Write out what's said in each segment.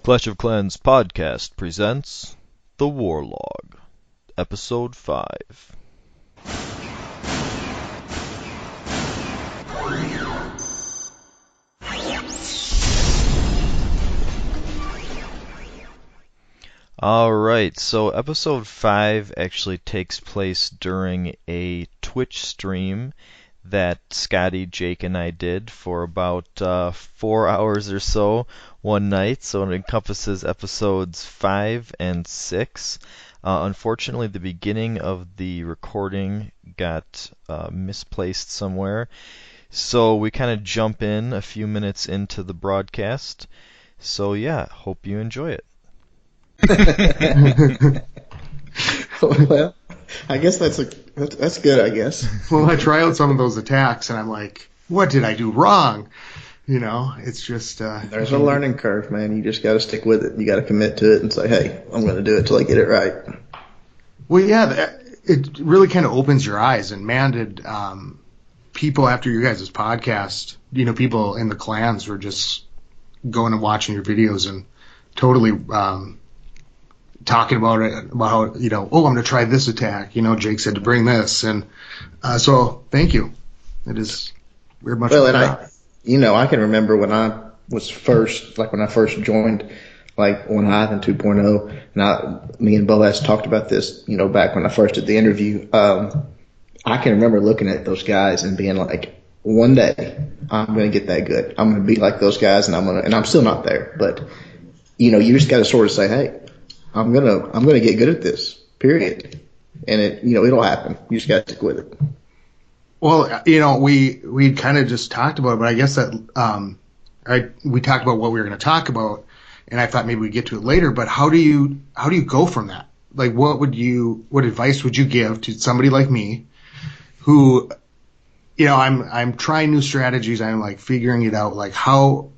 Clash of Clans podcast presents The War Log, Episode 5. Alright, so Episode 5 actually takes place during a Twitch stream that Scotty, Jake, and I did for about 4 hours or so one night, so it encompasses episodes 5 and 6. Unfortunately, the beginning of the recording got misplaced somewhere, so we kind of jump in a few minutes into the broadcast. So yeah, hope you enjoy it. Well, I guess that's good, I guess. Well, I try out some of those attacks, and I'm like, what did I do wrong? You know, it's just... There's a learning curve, man. You just got to stick with it. You got to commit to it and say, hey, I'm going to do it till I get it right. Well, yeah, it really kind of opens your eyes. And man, did people after your guys' podcast, you know, people in the clans were just going and watching your videos and totally... talking about it, about how, you know, oh, I'm going to try this attack. You know, Jake said to bring this. And so thank you. It is very much. Well, and I can remember when I was first, like when I first joined, like on Hive 2.0, and me and Boaz talked about this, you know, back when I first did the interview. I can remember looking at those guys and being like, one day I'm going to get that good. I'm going to be like those guys, and I'm still not there. But, you know, you just got to sort of say, hey, I'm gonna get good at this, period. And it'll happen. You just gotta stick with it. Well, you know, we kind of just talked about it, but I guess that we talked about what we were going to talk about, and I thought maybe we'd get to it later. But how do you go from that? Like, what advice would you give to somebody like me, who, you know, I'm trying new strategies. I'm like figuring it out. Like how.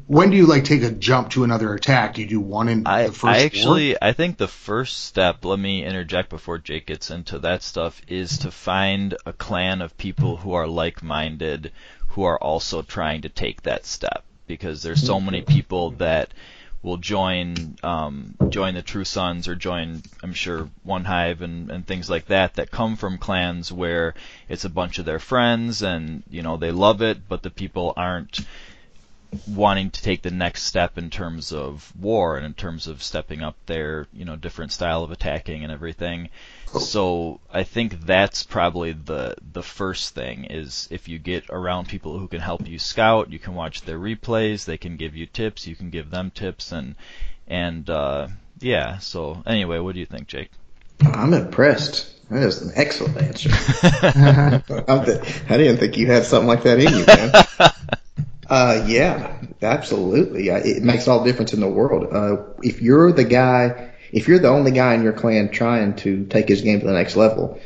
When do you like take a jump to another attack? Do you do one in the first I think the first step, let me interject before Jake gets into that stuff, is to find a clan of people who are like-minded, who are also trying to take that step. Because there's so many people that will join the True Sons or join, I'm sure, One Hive and things like that come from clans where it's a bunch of their friends and, you know, they love it, but the people aren't wanting to take the next step in terms of war and in terms of stepping up their, you know, different style of attacking and everything. So I think that's probably the first thing, is if you get around people who can help you scout, you can watch their replays, they can give you tips, you can give them tips, and yeah. So anyway, what do you think, Jake? I'm impressed. That is an excellent answer. I didn't think you had something like that in you, man. Yeah, absolutely. It makes all the difference in the world. If you're the only guy in your clan trying to take his game to the next level,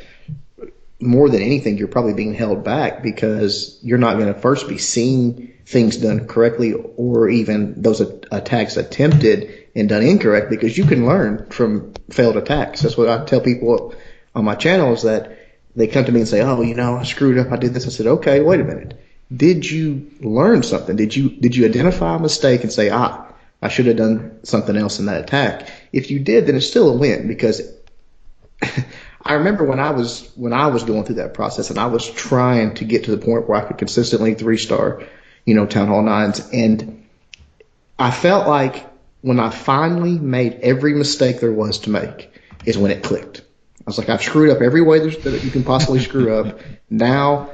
more than anything, you're probably being held back because you're not going to first be seeing things done correctly or even those attacks attempted and done incorrectly, because you can learn from failed attacks. That's what I tell people on my channel, is that they come to me and say, oh, you know, I screwed up, I did this. I said, okay, wait a minute. Did you learn something? Did you identify a mistake and say, I should have done something else in that attack? If you did, then it's still a win, because I remember when I was going through that process and I was trying to get to the point where I could consistently 3-star, you know, Town Hall 9s, and I felt like when I finally made every mistake there was to make is when it clicked. I was like, I've screwed up every way that you can possibly screw up. Now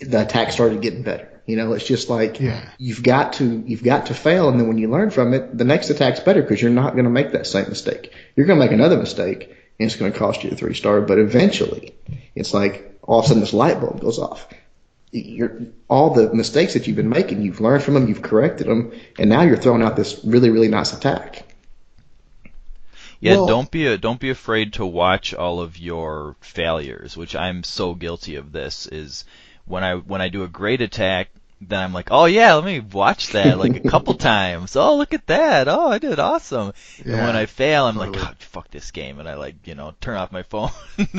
the attack started getting better. You know, it's just like, you've got to fail, and then when you learn from it, the next attack's better, because you're not going to make that same mistake. You're going to make another mistake, and it's going to cost you a 3-star, but eventually it's like all of a sudden this light bulb goes off. All the mistakes that you've been making, you've learned from them, you've corrected them, and now you're throwing out this really, really nice attack. Yeah, well, don't be afraid to watch all of your failures, which I'm so guilty of. This is when I do a great attack, then I'm like, oh yeah, let me watch that like a couple times. Oh, look at that. Oh, I did awesome. Yeah, and when I fail, I'm like, oh, fuck this game, and I, like, you know, turn off my phone.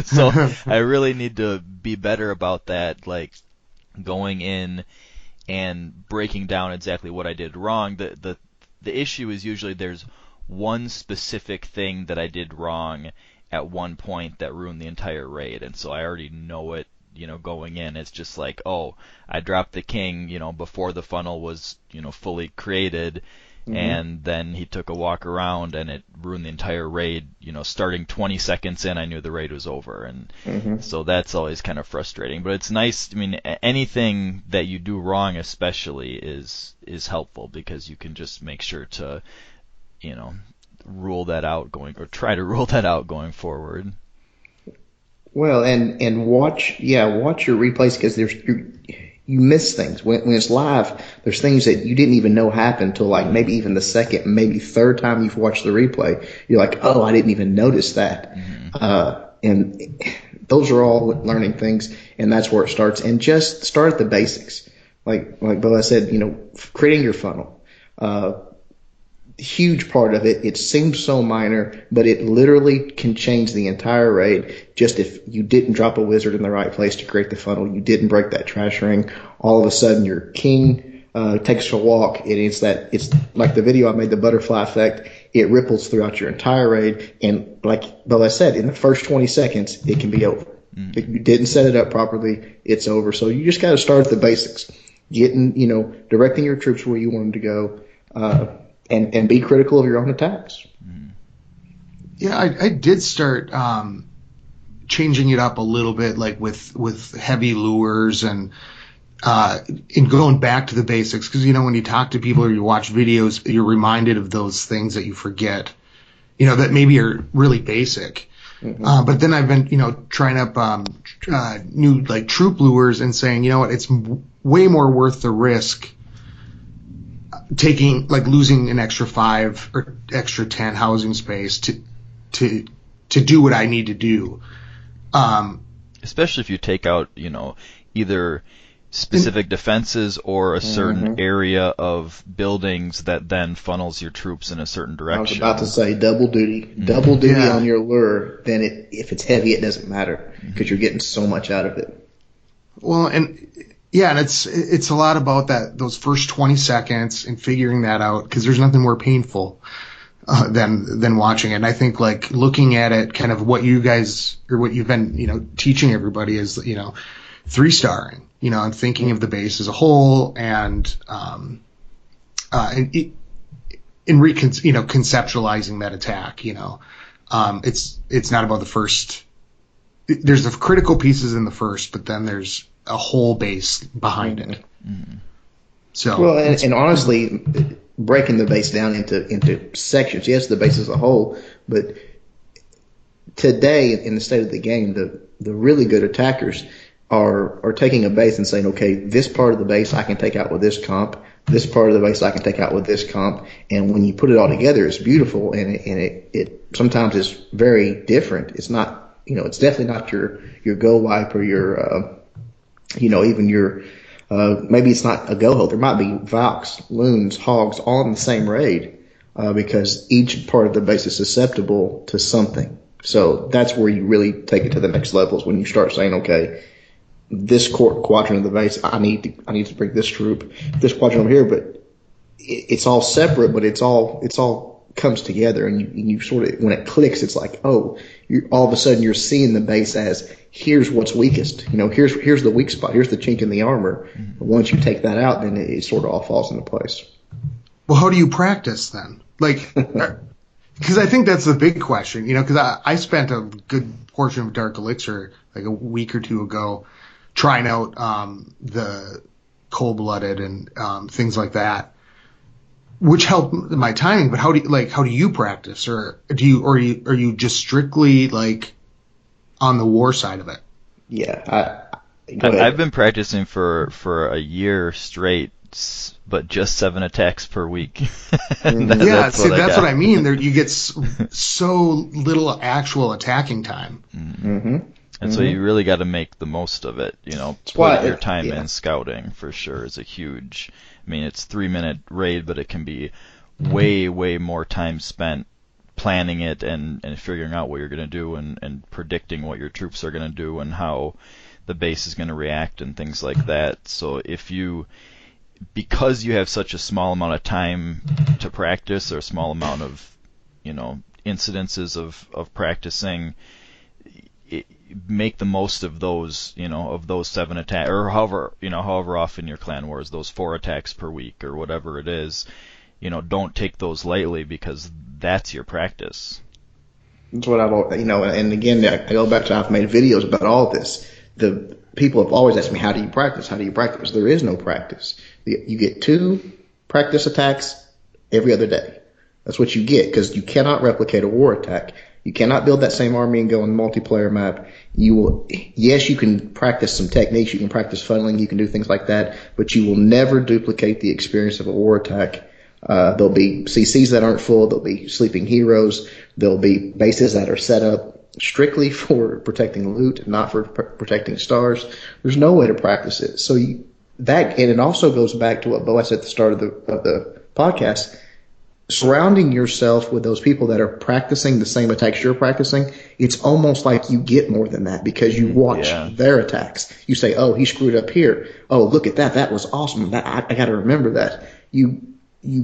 So I really need to be better about that, like going in and breaking down exactly what I did wrong. The the issue is usually there's one specific thing that I did wrong at one point that ruined the entire raid, and so I already know it, going in. It's just like, oh, I dropped the king, before the funnel was, fully created, and then he took a walk around and it ruined the entire raid. Starting 20 seconds in, I knew the raid was over, and so that's always kind of frustrating. But it's nice. I mean, anything that you do wrong, especially, is helpful, because you can just make sure to, rule that out try to rule that out going forward. Well, and watch your replays, because you miss things when it's live. There's things that you didn't even know happened till like maybe even the second, maybe third time you've watched the replay. You're like, oh, I didn't even notice that. And those are all learning things, and that's where it starts. And just start at the basics, like Boaz said, creating your funnel. Huge part of it. It seems so minor, but it literally can change the entire raid. Just if you didn't drop a wizard in the right place to create the funnel, you didn't break that trash ring, all of a sudden your king takes a walk. It's like the video I made, the butterfly effect. It ripples throughout your entire raid, and like Boaz said, in the first 20 seconds, it can be over. If you didn't set it up properly, it's over. So you just got to start at the basics, directing your troops where you want them to go. And be critical of your own attacks. Yeah, I did start changing it up a little bit, like with heavy lures and going back to the basics. Because, when you talk to people or you watch videos, you're reminded of those things that you forget, that maybe are really basic. But then I've been, trying up new like troop lures and saying, it's way more worth the risk losing an extra 5 or extra 10 housing space to do what I need to do. Especially if you take out, either specific defenses or a certain area of buildings that then funnels your troops in a certain direction. I was about to say double duty on your lure. Then if it's heavy, it doesn't matter, because you're getting so much out of it. Well, and it's a lot about those first 20 seconds and figuring that out, because there's nothing more painful than watching it. And I think like looking at it, kind of what you guys or what you've been teaching everybody is 3-starring, and thinking of the base as a whole, and conceptualizing that attack. It's not about the first. There's the critical pieces in the first, but then there's a whole base behind it. So, well, and honestly, breaking the base down into sections. Yes, the base as a whole, but today in the state of the game, the really good attackers are taking a base and saying, okay, this part of the base I can take out with this comp. This part of the base I can take out with this comp. And when you put it all together, it's beautiful, and it sometimes is very different. It's not, it's definitely not your go wipe or your even your, maybe it's not a go hold. There might be Valks, Loons, Hogs, all in the same raid, because each part of the base is susceptible to something. So that's where you really take it to the next levels, when you start saying, okay, this quadrant of the base, I need to bring this troop, this quadrant over here, but it's all separate, but it's all comes together, and you sort of, when it clicks, it's like, oh, all of a sudden you're seeing the base as, here's what's weakest. Here's the weak spot. Here's the chink in the armor. But once you take that out, then it sort of all falls into place. Well, how do you practice then? Like, because I think that's the big question. Because I spent a good portion of Dark Elixir like a week or two ago trying out the Cold-Blooded and things like that, which helped my timing. But how do you practice, or are you just strictly like on the war side of it? Yeah, I've been practicing for a year straight, but just 7 attacks per week. That's what I mean. You get so little actual attacking time. And so you really got to make the most of it. Put your time in. Scouting for sure is a huge. I mean, it's 3-minute raid, but it can be way, way more time spent planning it and figuring out what you're going to do and predicting what your troops are going to do and how the base is going to react and things like that. So if you because you have such a small amount of time to practice, or a small amount of, incidences of practicing, make the most of those, of those 7 attacks, or however often your clan wars, those 4 attacks per week or whatever it is. Don't take those lightly, because that's your practice. That's what and again, I go back to, I've made videos about all this. The people have always asked me, how do you practice? How do you practice? There is no practice. You get 2 practice attacks every other day. That's what you get, because you cannot replicate a war attack. You cannot build that same army and go on the multiplayer map. Yes, you can practice some techniques. You can practice funneling. You can do things like that, but you will never duplicate the experience of a war attack. There'll be CCs that aren't full. There'll be sleeping heroes. There'll be bases that are set up strictly for protecting loot, not for protecting stars. There's no way to practice it. So and it also goes back to what Boaz said at the start of the podcast. Surrounding yourself with those people that are practicing the same attacks you're practicing, it's almost like you get more than that, because you watch their attacks. You say, oh, he screwed up here. Oh, look at that. That was awesome. I got to remember that. You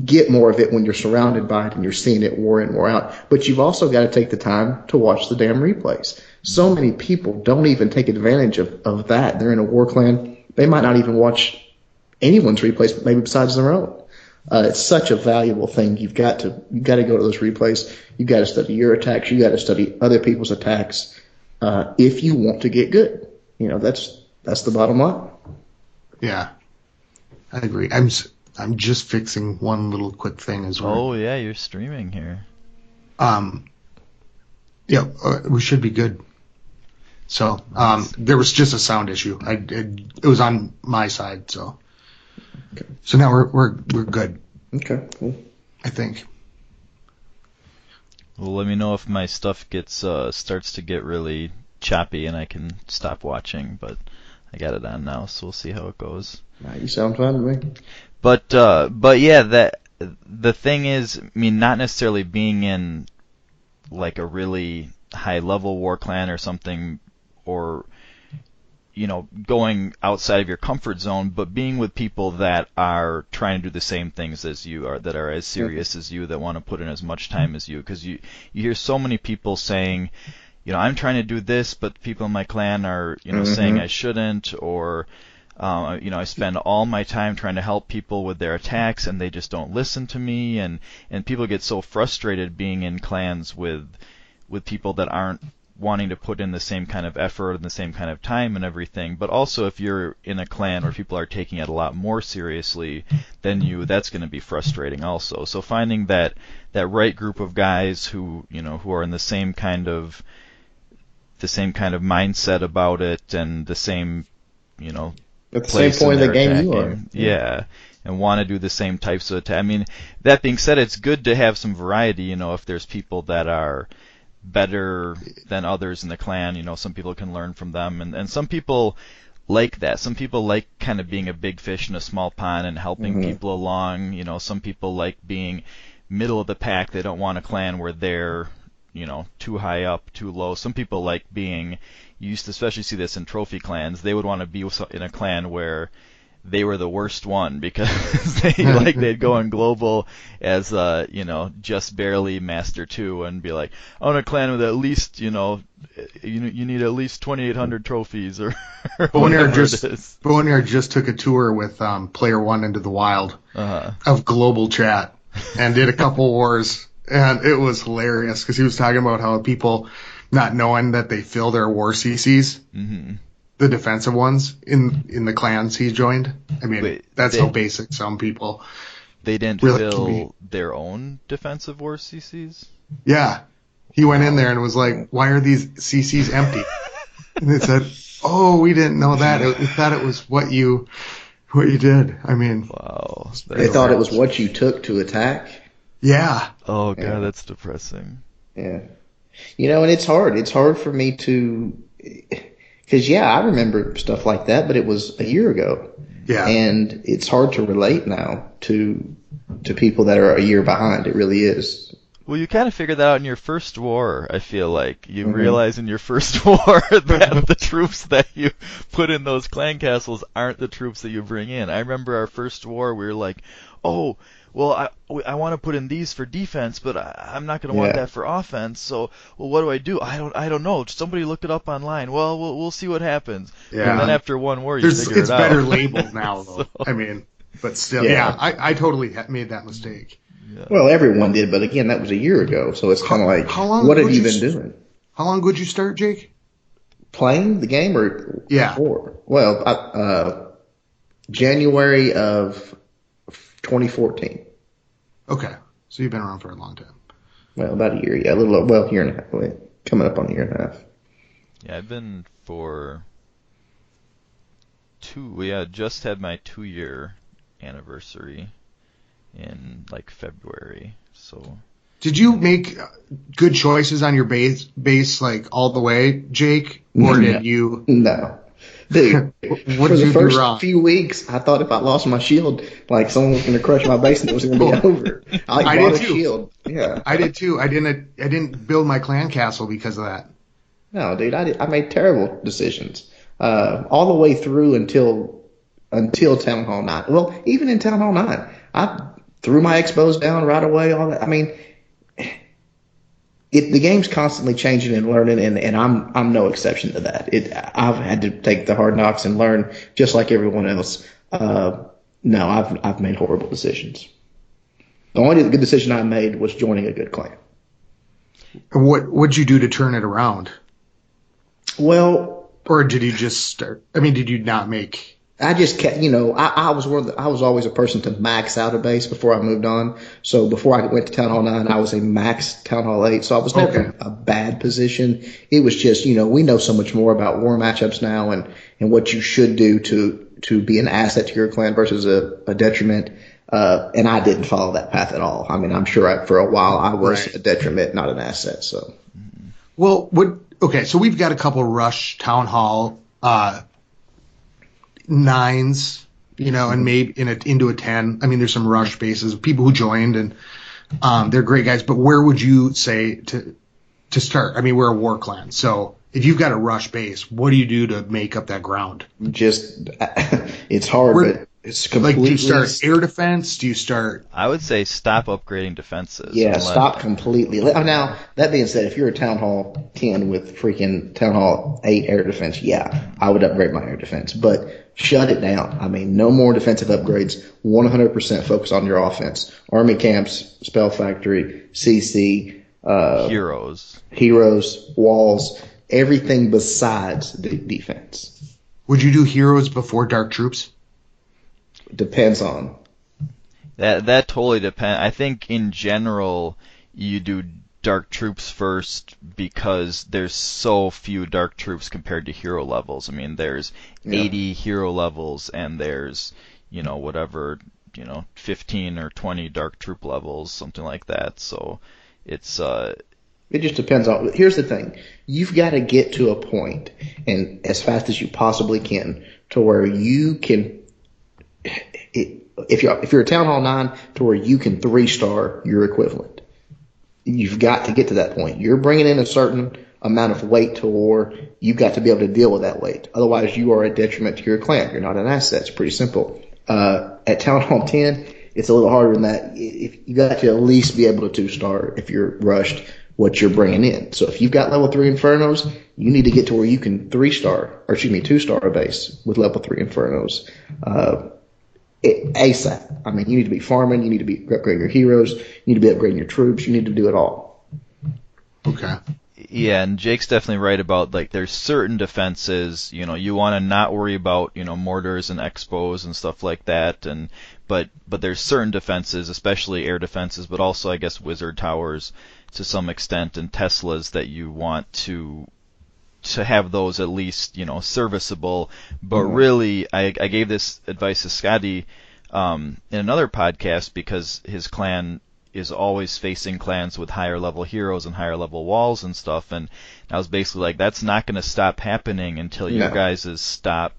get more of it when you're surrounded by it and you're seeing it war in, war out. But you've also got to take the time to watch the damn replays. So many people don't even take advantage of that. They're in a war clan. They might not even watch anyone's replays, maybe besides their own. It's such a valuable thing. You've got to go to those replays. You've got to study your attacks. You've got to study other people's attacks if you want to get good. That's the bottom line. Yeah, I agree. I'm just fixing one little quick thing as well. Oh yeah, you're streaming here. Yeah, we should be good. So there was just a sound issue. It was on my side, so. Okay. So now we're good. Okay, cool. I think. Well, let me know if my stuff starts to get really choppy and I can stop watching, but I got it on now, so we'll see how it goes. You sound fine to me. But yeah, the thing is, I mean, not necessarily being in like a really high level war clan or something, or going outside of your comfort zone, but being with people that are trying to do the same things as you are, that are as serious as you, that want to put in as much time as you. Because you hear so many people saying, I'm trying to do this, but people in my clan are, saying I shouldn't, or, I spend all my time trying to help people with their attacks and they just don't listen to me. And people get so frustrated being in clans with people that aren't wanting to put in the same kind of effort and the same kind of time and everything. But also, if you're in a clan where people are taking it a lot more seriously than you, that's going to be frustrating also. So finding that right group of guys who are in the same kind of mindset about it, and the same at the same point of the game you are. Yeah. And want to do the same types of attack. I mean, that being said, it's good to have some variety. If there's people that are better than others in the clan, some people can learn from them, and some people like that. Some people like kind of being a big fish in a small pond and helping people along. Some people like being middle of the pack. They don't want a clan where they're too high up, too low. Some people like being, you used to especially see this in trophy clans, they would want to be in a clan where they were the worst one, because they'd go on global as just barely master 2 and be like, I want a clan with at least you need at least 2,800 trophies or whatever it is. Bonnier just took a tour with Player 1 into the wild of global chat and did a couple wars, and it was hilarious because he was talking about how people not knowing that they fill their war CCs. The defensive ones in the clans he joined. I mean, that's how basic some people. They didn't really fill their own defensive war CCs? Yeah. He went in there and was like, why are these CCs empty? And they said, oh, we didn't know that. We thought it was what you did. I mean. Wow. They thought it was what you took to attack? Yeah. Oh, God, that's depressing. Yeah. And it's hard. It's hard for me to... Because, I remember stuff like that, but it was a year ago. Yeah. And it's hard to relate now to people that are a year behind. It really is. Well, you kind of figured that out in your first war, I feel like. You realize in your first war that the troops that you put in those clan castles aren't the troops that you bring in. I remember our first war, we were like, oh, well, I want to put in these for defense, but I'm not going to want that for offense. So, well, what do? I don't know. Somebody look it up online. Well, we'll see what happens. Yeah. And then after one war, you figure it out. It's better labeled now, though. So, I mean, but still, I totally made that mistake. Yeah. Well, everyone did, but again, that was a year ago, so it's kind of like, what have you been doing? How long would you start, Jake? Playing the game or before? Well, January of 2014. Okay, so you've been around for a long time. Well, about a year, yeah, year and a half, coming up on a year and a half. Yeah, I've been for just had my 2-year anniversary in like February. So did you make good choices on your base like all the way, Jake? Or did you? No. Dude, for the first few weeks, I thought if I lost my shield, like someone was going to crush my base and it was going to be over. I bought a shield. Yeah, I did too. I didn't build my clan castle because of that. No, dude, I made terrible decisions all the way through until Town Hall 9. Well, even in Town Hall 9, I threw my expos down right away. All that. I mean, the game's constantly changing and learning, and I'm no exception to that. I've had to take the hard knocks and learn just like everyone else. No, I've made horrible decisions. The only good decision I made was joining a good clan. What'd you do to turn it around? Well, or did you just start? I mean, did you not make? I just kept, I was always a person to max out a base before I moved on. So before I went to Town Hall 9, I was a max Town Hall 8. So I was never in a bad position. It was just, we know so much more about war matchups now and what you should do to be an asset to your clan versus a detriment. And I didn't follow that path at all. I mean, I'm sure for a while I was a detriment, not an asset. So, well, so we've got a couple Rush Town Hall, 9s, and maybe into a 10. I mean, there's some Rush bases, people who joined, and they're great guys. But where would you say to start? I mean, we're a war clan, so if you've got a Rush base, what do you do to make up that ground? Just it's hard, but it's completely. Like, do you start air defense? Do you start? I would say stop upgrading defenses. Yeah, stop completely. Now, that being said, if you're a Town Hall 10 with freaking Town Hall 8 air defense, yeah, I would upgrade my air defense. But shut it down. I mean, no more defensive upgrades. 100% focus on your offense. Army camps, Spell Factory, CC, heroes, walls, everything besides defense. Would you do heroes before dark troops? Depends on. That totally depends. I think in general you do dark troops first because there's so few dark troops compared to hero levels. I mean, there's 80 hero levels and there's 15 or 20 dark troop levels, something like that. So it's it just depends on. Here's the thing: you've got to get to a point, and as fast as you possibly can, to where you can. If you're a Town Hall 9, to where you can 3-star your equivalent. You've got to get to that point. You're bringing in a certain amount of weight to war. You've got to be able to deal with that weight. Otherwise, you are a detriment to your clan. You're not an asset. It's pretty simple. At Town Hall 10, it's a little harder than that. If you got to at least be able to 2-star if you're rushed what you're bringing in. So if you've got level 3 Infernos, you need to get to where you can 2-star a base with level 3 Infernos. ASAP. I mean, you need to be farming. You need to be upgrading your heroes. You need to be upgrading your troops. You need to do it all. Okay. Yeah, and Jake's definitely right about, like, there's certain defenses, you want to not worry about, mortars and expos and stuff like that, but there's certain defenses, especially air defenses, but also, I guess, wizard towers to some extent, and Teslas that you want to have those at least, serviceable. But really, I gave this advice to Scotty in another podcast because his clan is always facing clans with higher level heroes and higher level walls and stuff, and I was basically like, that's not going to stop happening until you guys stop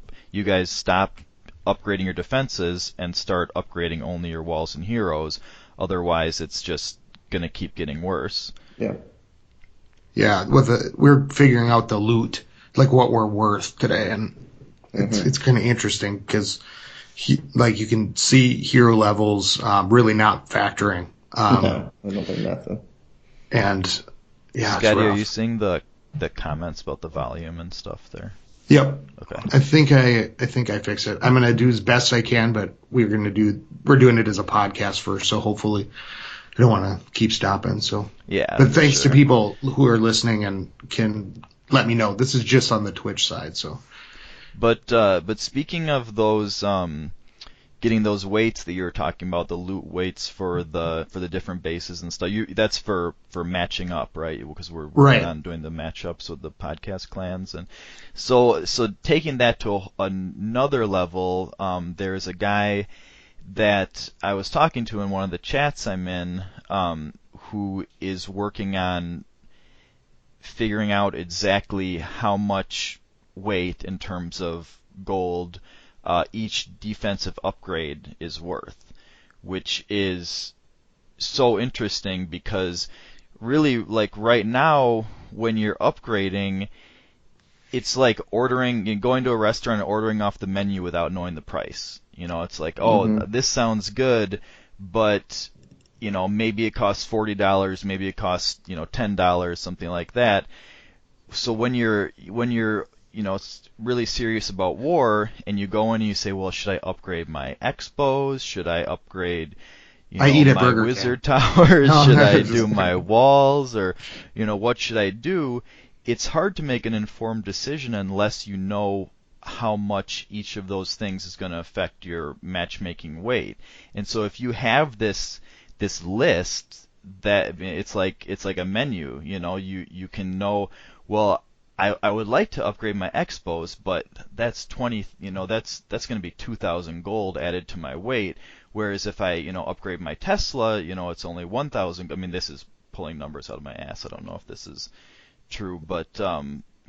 upgrading your defenses and start upgrading only your walls and heroes. Otherwise, it's just gonna keep getting worse. Yeah. Yeah, we're figuring out the loot, like what we're worth today, and it's kind of interesting because like you can see hero levels really not factoring. No, I don't think nothing. And yeah, Scotty, it's are rough. you seeing the comments about the volume and stuff there? Yep. Okay. I think I fixed it. I'm gonna do as best I can, but we're doing it as a podcast first, so hopefully I don't want to keep stopping. So Yeah. but thanks sure. to people who are listening and can let me know. This is just on the Twitch side, so. But speaking of those getting those weights that you were talking about, the loot weights for the different bases and stuff. That's for matching up, right? Because we're Right. on doing the matchups with the podcast clans, and so taking that to another level, there's a guy that I was talking to in one of the chats I'm in, who is working on figuring out exactly how much weight in terms of gold each defensive upgrade is worth, which is so interesting because really, like right now, when you're upgrading, it's like going to a restaurant and ordering off the menu without knowing the price. It's like, this sounds good, but maybe it costs $40, maybe it costs $10, something like that. So when you're really serious about war, and you go in and you say, well, should I upgrade my Expos? Should I upgrade, I eat at my Burger wizard King. towers? No, Should I just do kidding. my walls? Or, what should I do? It's hard to make an informed decision unless you know how much each of those things is going to affect your matchmaking weight. And so if you have this list, that it's like a menu, you can know, well, I would like to upgrade my Expos, but that's 20, that's going to be 2,000 gold added to my weight. Whereas if I, upgrade my Tesla, it's only 1,000. I mean, this is pulling numbers out of my ass. I don't know if this is true, but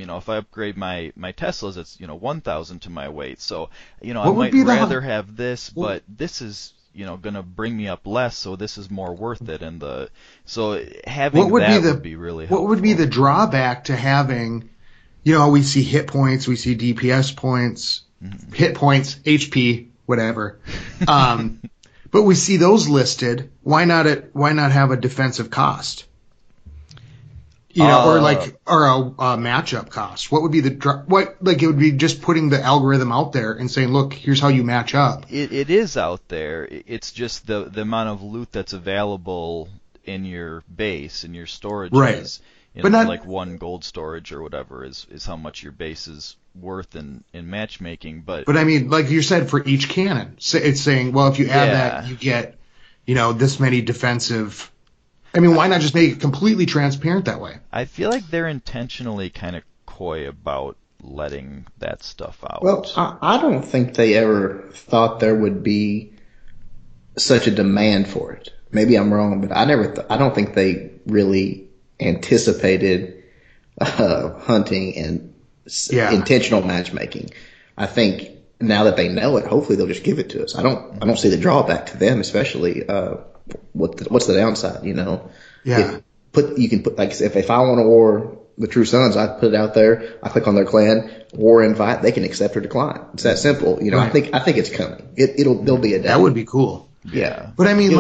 if I upgrade my Teslas, it's 1,000 to my weight. So I might rather have this, but this is going to bring me up less, so this is more worth it. And so having would be really helpful. What would be the drawback to having? We see hit points, we see DPS points, hit points, HP, whatever. But we see those listed. Why not have a defensive cost? Or a matchup cost. What would be it would be just putting the algorithm out there and saying, look, here's how you match up. It is out there. It's just the amount of loot that's available in your base, in your storage. Right. But not like one gold storage or whatever is how much your base is worth in matchmaking. But I mean, like you said, for each cannon, it's saying, well, if you add that, you get, this many defensive. I mean, why not just make it completely transparent that way? I feel like they're intentionally kind of coy about letting that stuff out. Well, I don't think they ever thought there would be such a demand for it. Maybe I'm wrong, but I don't think they really anticipated hunting and intentional matchmaking. I think now that they know it, hopefully they'll just give it to us. I don't see the drawback to them, especially what's the downside, Yeah. You can put, like, if I want to war the True Sons, I put it out there, I click on their clan, war invite, they can accept or decline. It's that simple. Right. I think it's coming. There'll be a day. That would be cool. Yeah. But I mean,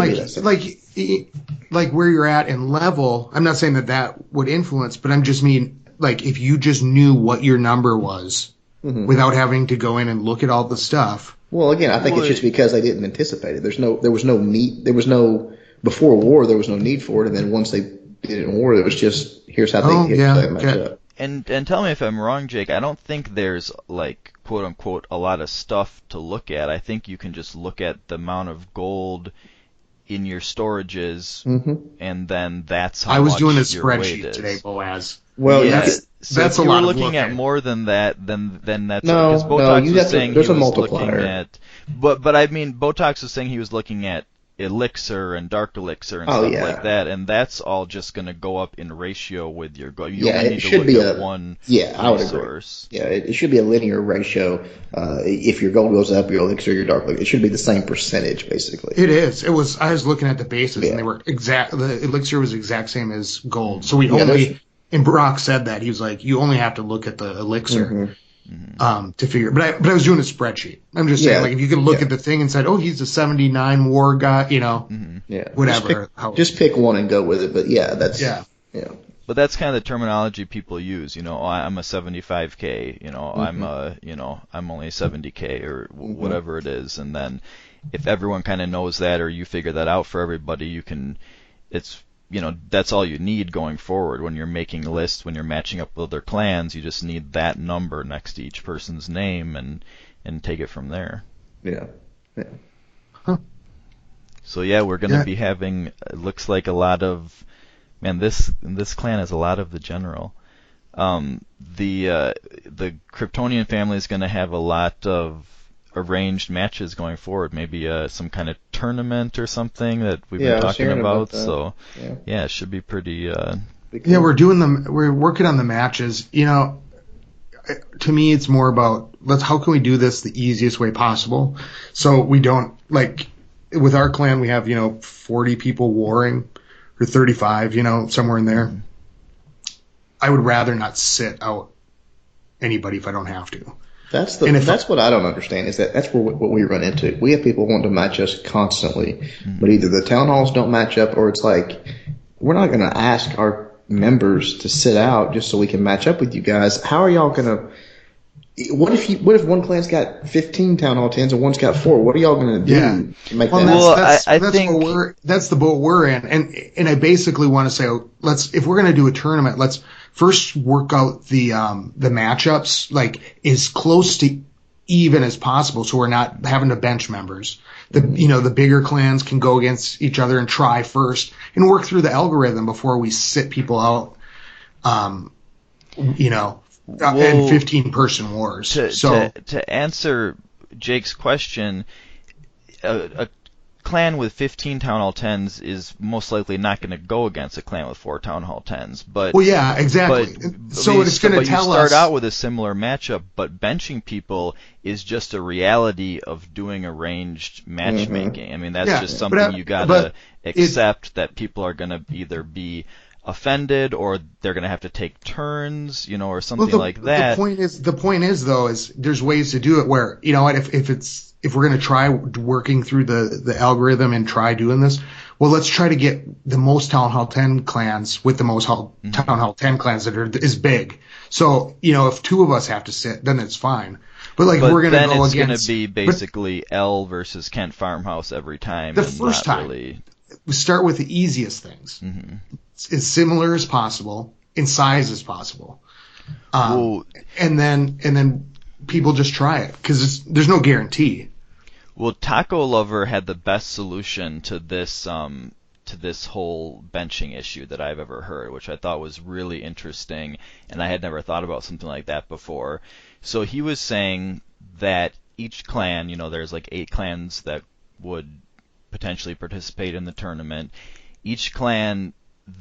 like where you're at in level, I'm not saying that would influence, but I'm just mean, like, if you just knew what your number was without having to go in and look at all the stuff. Well, again, I think it's just because they didn't anticipate it. There was no need. Before war, there was no need for it. And then once they did it in war, it was just, here's how they match up. And tell me if I'm wrong, Jake. I don't think there's, like, quote unquote, a lot of stuff to look at. I think you can just look at the amount of gold in your storages, and then that's how much I was doing a your weight spreadsheet is. today, Boaz. Well, So that's if you a lot were of looking at looking. more than that, then that's No, because Botox you was have saying there's he a was multiplier. looking at, but I mean Botox was saying he was looking at elixir and dark elixir and Oh, stuff yeah. like that, and that's all just going to go up in ratio with your gold. You Yeah, only it need to should look be at a one I would agree. resource. Yeah, it should be a linear ratio. If your gold goes up, your elixir, your dark elixir, it should be the same percentage basically. It is. It was. I was looking at the bases, Yeah. and they were exact. The elixir was exact same as gold. So we Yeah, only. And Brock said that he was like, you only have to look at the elixir to figure. But I was doing a spreadsheet. I'm just saying, Yeah. like, if you could look at the thing and said, oh, he's a 79 war guy, Yeah, whatever. Just pick one and go with it. But yeah, that's Yeah. But that's kind of the terminology people use. I'm a 75K. I'm only 70K or whatever it is. And then if everyone kind of knows that, or you figure that out for everybody, that's all you need going forward when you're making lists, when you're matching up with other clans. You just need that number next to each person's name and take it from there. Yeah. So yeah, we're going to be having, it looks like a lot of, this clan has a lot of the general. The Kryptonian family is going to have a lot of arranged matches going forward. Maybe some kind of tournament or something that we've been talking about. So yeah, it should be pretty. Cool. Yeah, we're working on the matches. To me, it's more about how can we do this the easiest way possible, so we don't with our clan we have 40 people warring or 35, somewhere in there. I would rather not sit out anybody if I don't have to. That's what I don't understand is that's what we run into. We have people wanting to match us constantly, but either the town halls don't match up, or it's like we're not going to ask our members to sit out just so we can match up with you guys. How are y'all going to? What if one clan's got 15 town hall 10s and one's got 4? What are y'all going to do to make that? That's the boat we're in, and I basically want to say if we're going to do a tournament, let's first work out the matchups as close to even as possible, so we're not having to bench members. The bigger clans can go against each other and try first and work through the algorithm before we sit people out. And 15-person wars. To answer Jake's question, a clan with 15 Town Hall 10s is most likely not going to go against a clan with 4 Town Hall 10s. But well, yeah, exactly. So it's going to tell us. You start out with a similar matchup, but benching people is just a reality of doing arranged matchmaking. That's just something you got to accept, that people are going to either be offended or they're going to have to take turns, or something like that. The point is though, there's ways to do it where, if we're going to try working through the algorithm and try doing this, well, let's try to get the most Town Hall 10 clans with the most Town Hall 10 clans that is big. So, if 2 of us have to sit, then it's fine. But we're going to go against. Then it's going to be basically L versus Kent Farmhouse every time. The first time. We start with the easiest things. As similar as possible, in size as possible. And then people just try it, because there's no guarantee. Well, Taco Lover had the best solution to this whole benching issue that I've ever heard, which I thought was really interesting, and I had never thought about something like that before. So he was saying that each clan, there's 8 clans that would potentially participate in the tournament. Each clan,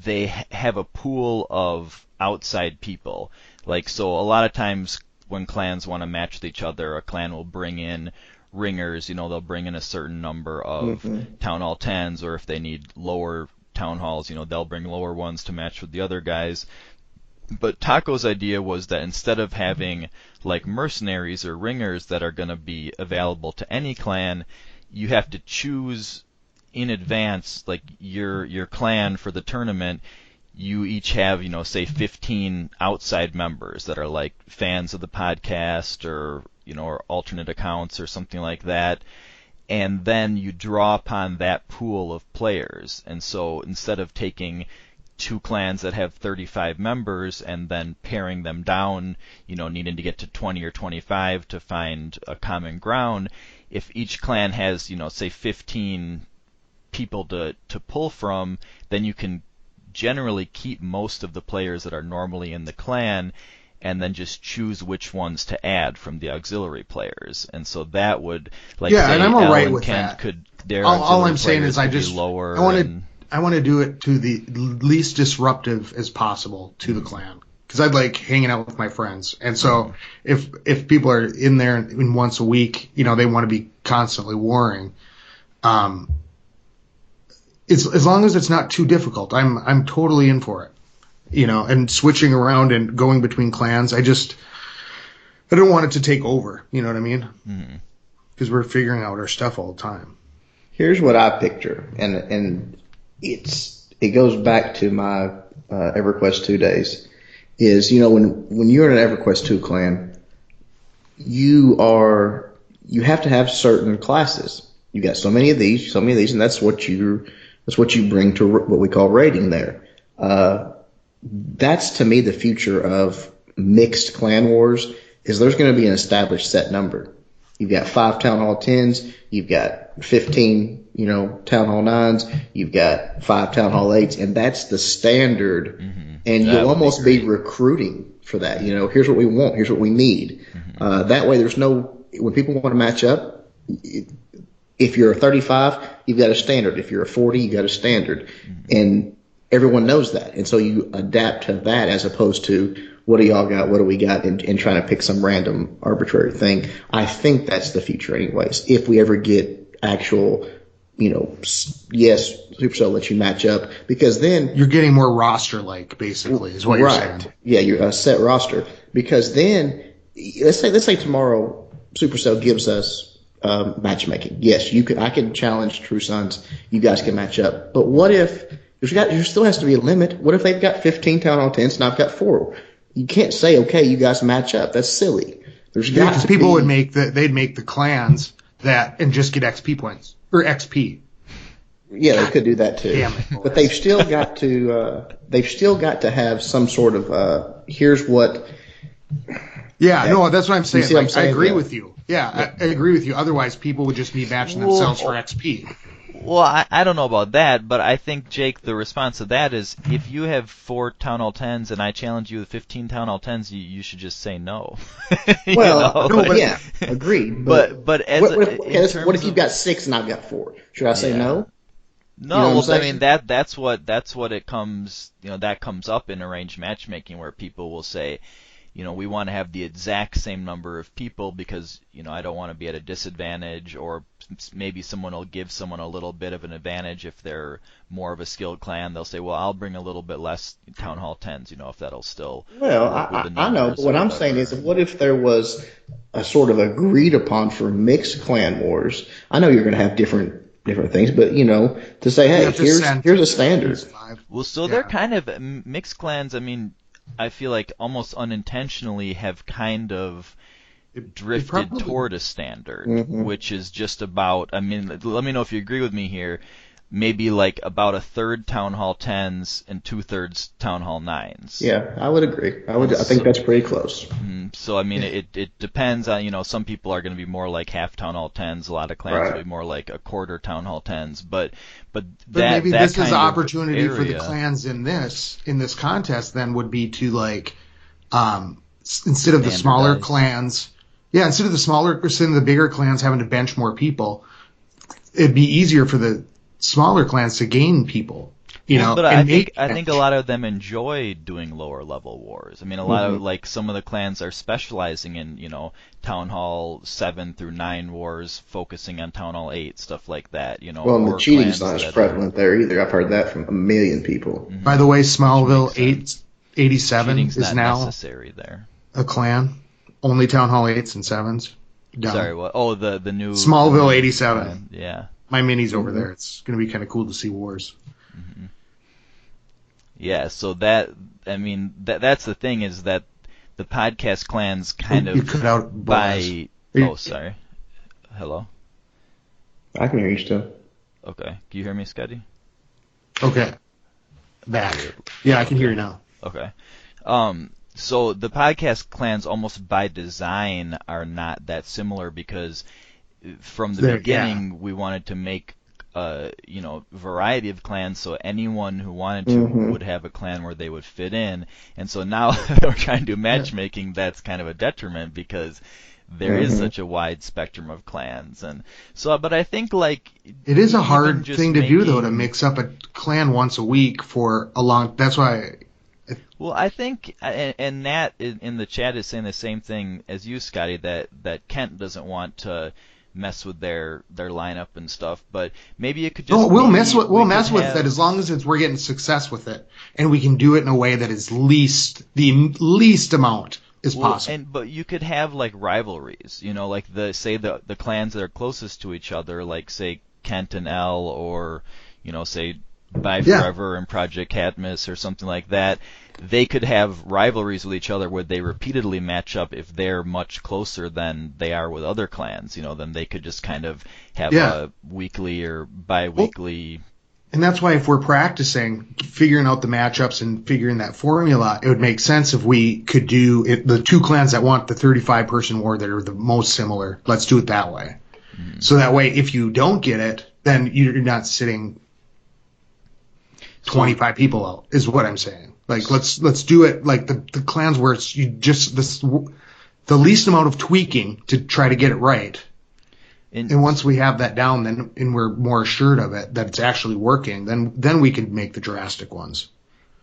they have a pool of outside people. So a lot of times when clans want to match with each other, a clan will bring in ringers, they'll bring in a certain number of Town Hall 10s, or if they need lower Town Halls, they'll bring lower ones to match with the other guys. But Taco's idea was that instead of having mercenaries or ringers that are going to be available to any clan, you have to choose in advance, your clan for the tournament. You each have, say 15 outside members that are fans of the podcast or alternate accounts or something like that. And then you draw upon that pool of players. And so instead of taking 2 clans that have 35 members and then paring them down, needing to get to 20 or 25 to find a common ground, if each clan has, say 15 people to pull from, then you can generally keep most of the players that are normally in the clan and then just choose which ones to add from the auxiliary players. And so that would, and I'm all right with Kent that. could their all auxiliary I'm saying players is I could be just lower. I want to do it to the least disruptive as possible to the clan, because I like hanging out with my friends, and so if people are in there in once a week, they want to be constantly warring. It's as long as it's not too difficult, I'm totally in for it. And switching around and going between clans, I don't want it to take over. You know what I mean? Because we're figuring out our stuff all the time. Here's what I picture, and it goes back to my EverQuest 2 days. Is when you're in an EverQuest 2 clan, you have to have certain classes. You got so many of these, and that's what you bring to what we call raiding there. That's to me the future of mixed clan wars. Is there's going to be an established set number. You've got 5 Town Hall 10s, you've got 15, Town Hall 9s, you've got 5 Town Hall 8s, and that's the standard. And you'll almost be recruiting for that. Here's what we want, here's what we need. That way when people want to match up, if you're a 35, you've got a standard. If you're a 40, you've got a standard. And everyone knows that. And so you adapt to that as opposed to, what do y'all got? What do we got? And trying to pick some random arbitrary thing. I think that's the future anyways. If we ever get actual, yes, Supercell lets you match up, because then you're getting more roster-like, basically, is what you're saying. Yeah, you're a set roster. Because then, let's say tomorrow Supercell gives us matchmaking. Yes, I can challenge True Sons. You guys can match up. But what if there still has to be a limit? What if they've got 15 Town Hall 10s and I've got 4? You can't say, okay, you guys match up. That's silly. Because people would make the clans and just get XP points or XP. Yeah, they could do that too. Damn it, but they've still got to have some sort of here's what. Yeah, no, that's what I'm saying. What I'm saying? I agree with you. Yeah, I agree with you. Otherwise, people would just be matching themselves for XP. Well, I don't know about that, but I think, Jake, the response to that is, if you have 4 Town Hall 10s and I challenge you with 15 Town Hall 10s, you should just say no. Yeah, agreed. But what if you've got 6 and I've got 4? Should I say no? No, I mean that's what it comes, that comes up in arranged matchmaking, where people will say, we want to have the exact same number of people because, I don't want to be at a disadvantage, or maybe someone will give someone a little bit of an advantage if they're more of a skilled clan. They'll say, well, I'll bring a little bit less Town Hall 10s, if that'll still. Well, I know, but what I'm saying is, what if there was a sort of agreed upon for mixed clan wars? I know you're going to have different things, but to say, hey, here's a standard. Well, so they're kind of mixed clans. I mean, I feel like almost unintentionally have kind of drifted toward a standard, which is just about, I mean, let me know if you agree with me here, maybe like about a third Town Hall 10s and 2/3 Town Hall 9s. Yeah, I would agree. I think that's pretty close. So, I mean, it depends on, some people are going to be more like half Town Hall 10s, a lot of clans will be more like a quarter Town Hall 10s, but maybe this is an opportunity for the clans in this contest then would be to instead of the smaller clans, instead of the bigger clans having to bench more people, it'd be easier for the smaller clans to gain people. But I think a lot of them enjoy doing lower level wars. I mean, a lot of some of the clans are specializing in Town Hall 7 through 9 wars, focusing on Town Hall 8, stuff like that. Well, and the cheating's not as prevalent there either. I've heard that from a million people. By the way, Smallville 87 is not now necessary there. A clan. Only Town Hall 8s and 7s. Dumb. Sorry, what? Oh, the new Smallville 87. Yeah. My mini's over there. It's going to be kind of cool to see wars. Yeah, so that's the thing, is that the podcast clans kind you cut out by... Oh, sorry. Hello? I can hear you still. Okay. Can you hear me, Scotty? Okay. Back. Yeah, I can hear you now. Okay. So the podcast clans almost by design are not that similar, because from the beginning we wanted to make variety of clans, so anyone who wanted to would have a clan where they would fit in. And so now we're trying to do matchmaking that's kind of a detriment, because there is such a wide spectrum of clans, and so. But I think like it is a even hard just thing to do though, to making- mix up a clan once a week for a long. That's why. Well, I think, and Nat in the chat is saying the same thing as you, Scotty, that Kent doesn't want to mess with their lineup and stuff, but maybe it could just. No, we'll mess with we could it as long as we're getting success with it, and we can do it in a way that is the least amount is possible. But you could have like rivalries, like the clans that are closest to each other, like say Kent and L, or say Bye Forever and Project Cadmus or something like that. They could have rivalries with each other where they repeatedly match up. If they're much closer than they are with other clans, then they could just kind of have a weekly or bi-weekly. And that's why if we're practicing, figuring out the matchups and figuring that formula, it would make sense if we could do it, the two clans that want the 35-person war that are the most similar. Let's do it that way. Mm-hmm. So that way, if you don't get it, then you're not sitting 25 people out, is what I'm saying. Like, let's do it like the clans where it's the least amount of tweaking to try to get it right. And once we have that down, then and we're more assured of it that it's actually working, then we can make the drastic ones.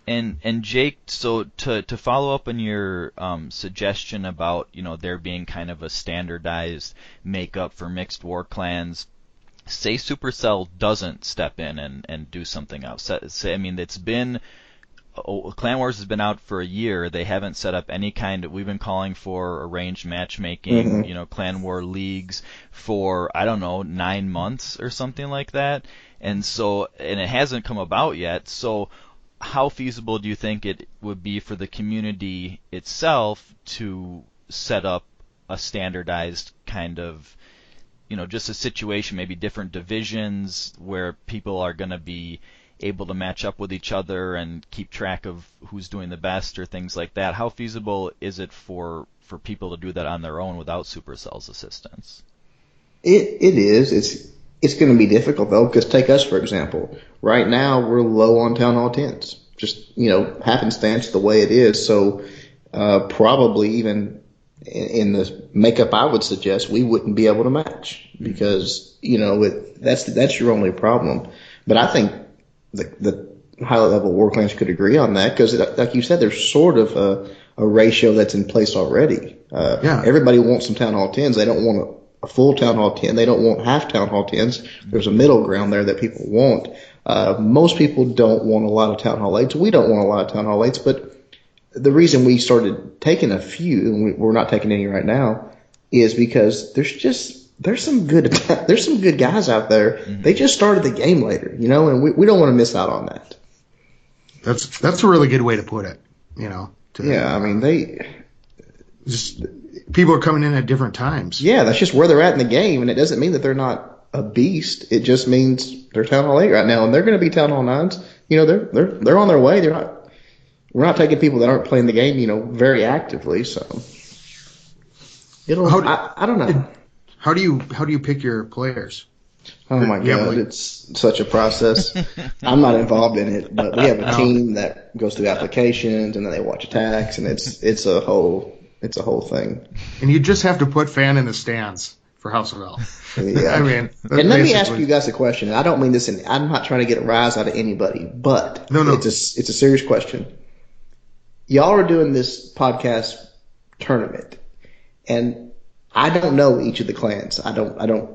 And Jake, so to follow up on your suggestion about there being kind of a standardized makeup for mixed war clans. Say Supercell doesn't step in and do something else. Say, I mean, it's been Clan Wars has been out for a year. They haven't set up any kind of. We've been calling for arranged matchmaking, Clan War leagues for 9 months or something like that. And it hasn't come about yet. So, how feasible do you think it would be for the community itself to set up a standardized kind of just a situation, maybe different divisions where people are going to be able to match up with each other and keep track of who's doing the best or things like that? How feasible is it for people to do that on their own without Supercell's assistance? It is. It's going to be difficult though, because take us for example. Right now we're low on Town Hall 10s. Just happenstance the way it is. So probably even in the makeup I would suggest we wouldn't be able to match because that's your only problem. But I think the high level war clans could agree on that because, like you said, there's sort of a ratio that's in place already. Everybody wants some Town Hall 10s. They don't want a full Town Hall 10. They don't want half Town Hall 10s. There's a middle ground there that people want. Most people don't want a lot of Town Hall 8s. We don't want a lot of Town Hall 8s, but the reason we started taking a few, and we're not taking any right now, is because there's some good guys out there. Mm-hmm. They just started the game later, and we don't want to miss out on that. That's a really good way to put it, I mean, they just people are coming in at different times. Yeah, that's just where they're at in the game, and it doesn't mean that they're not a beast. It just means they're Town Hall 8 right now, and they're going to be Town Hall 9s. They're on their way. We're not taking people that aren't playing the game, very actively. So I don't know. How do you pick your players? Oh my God, it's such a process. I'm not involved in it, but we have a team that goes through applications and then they watch attacks, and it's a whole thing. And you just have to put fan in the stands for House of L. Yeah. I mean, and let me ask you guys a question. I don't mean this, I'm not trying to get a rise out of anybody, but it's a serious question. Y'all are doing this podcast tournament, and I don't know each of the clans. I don't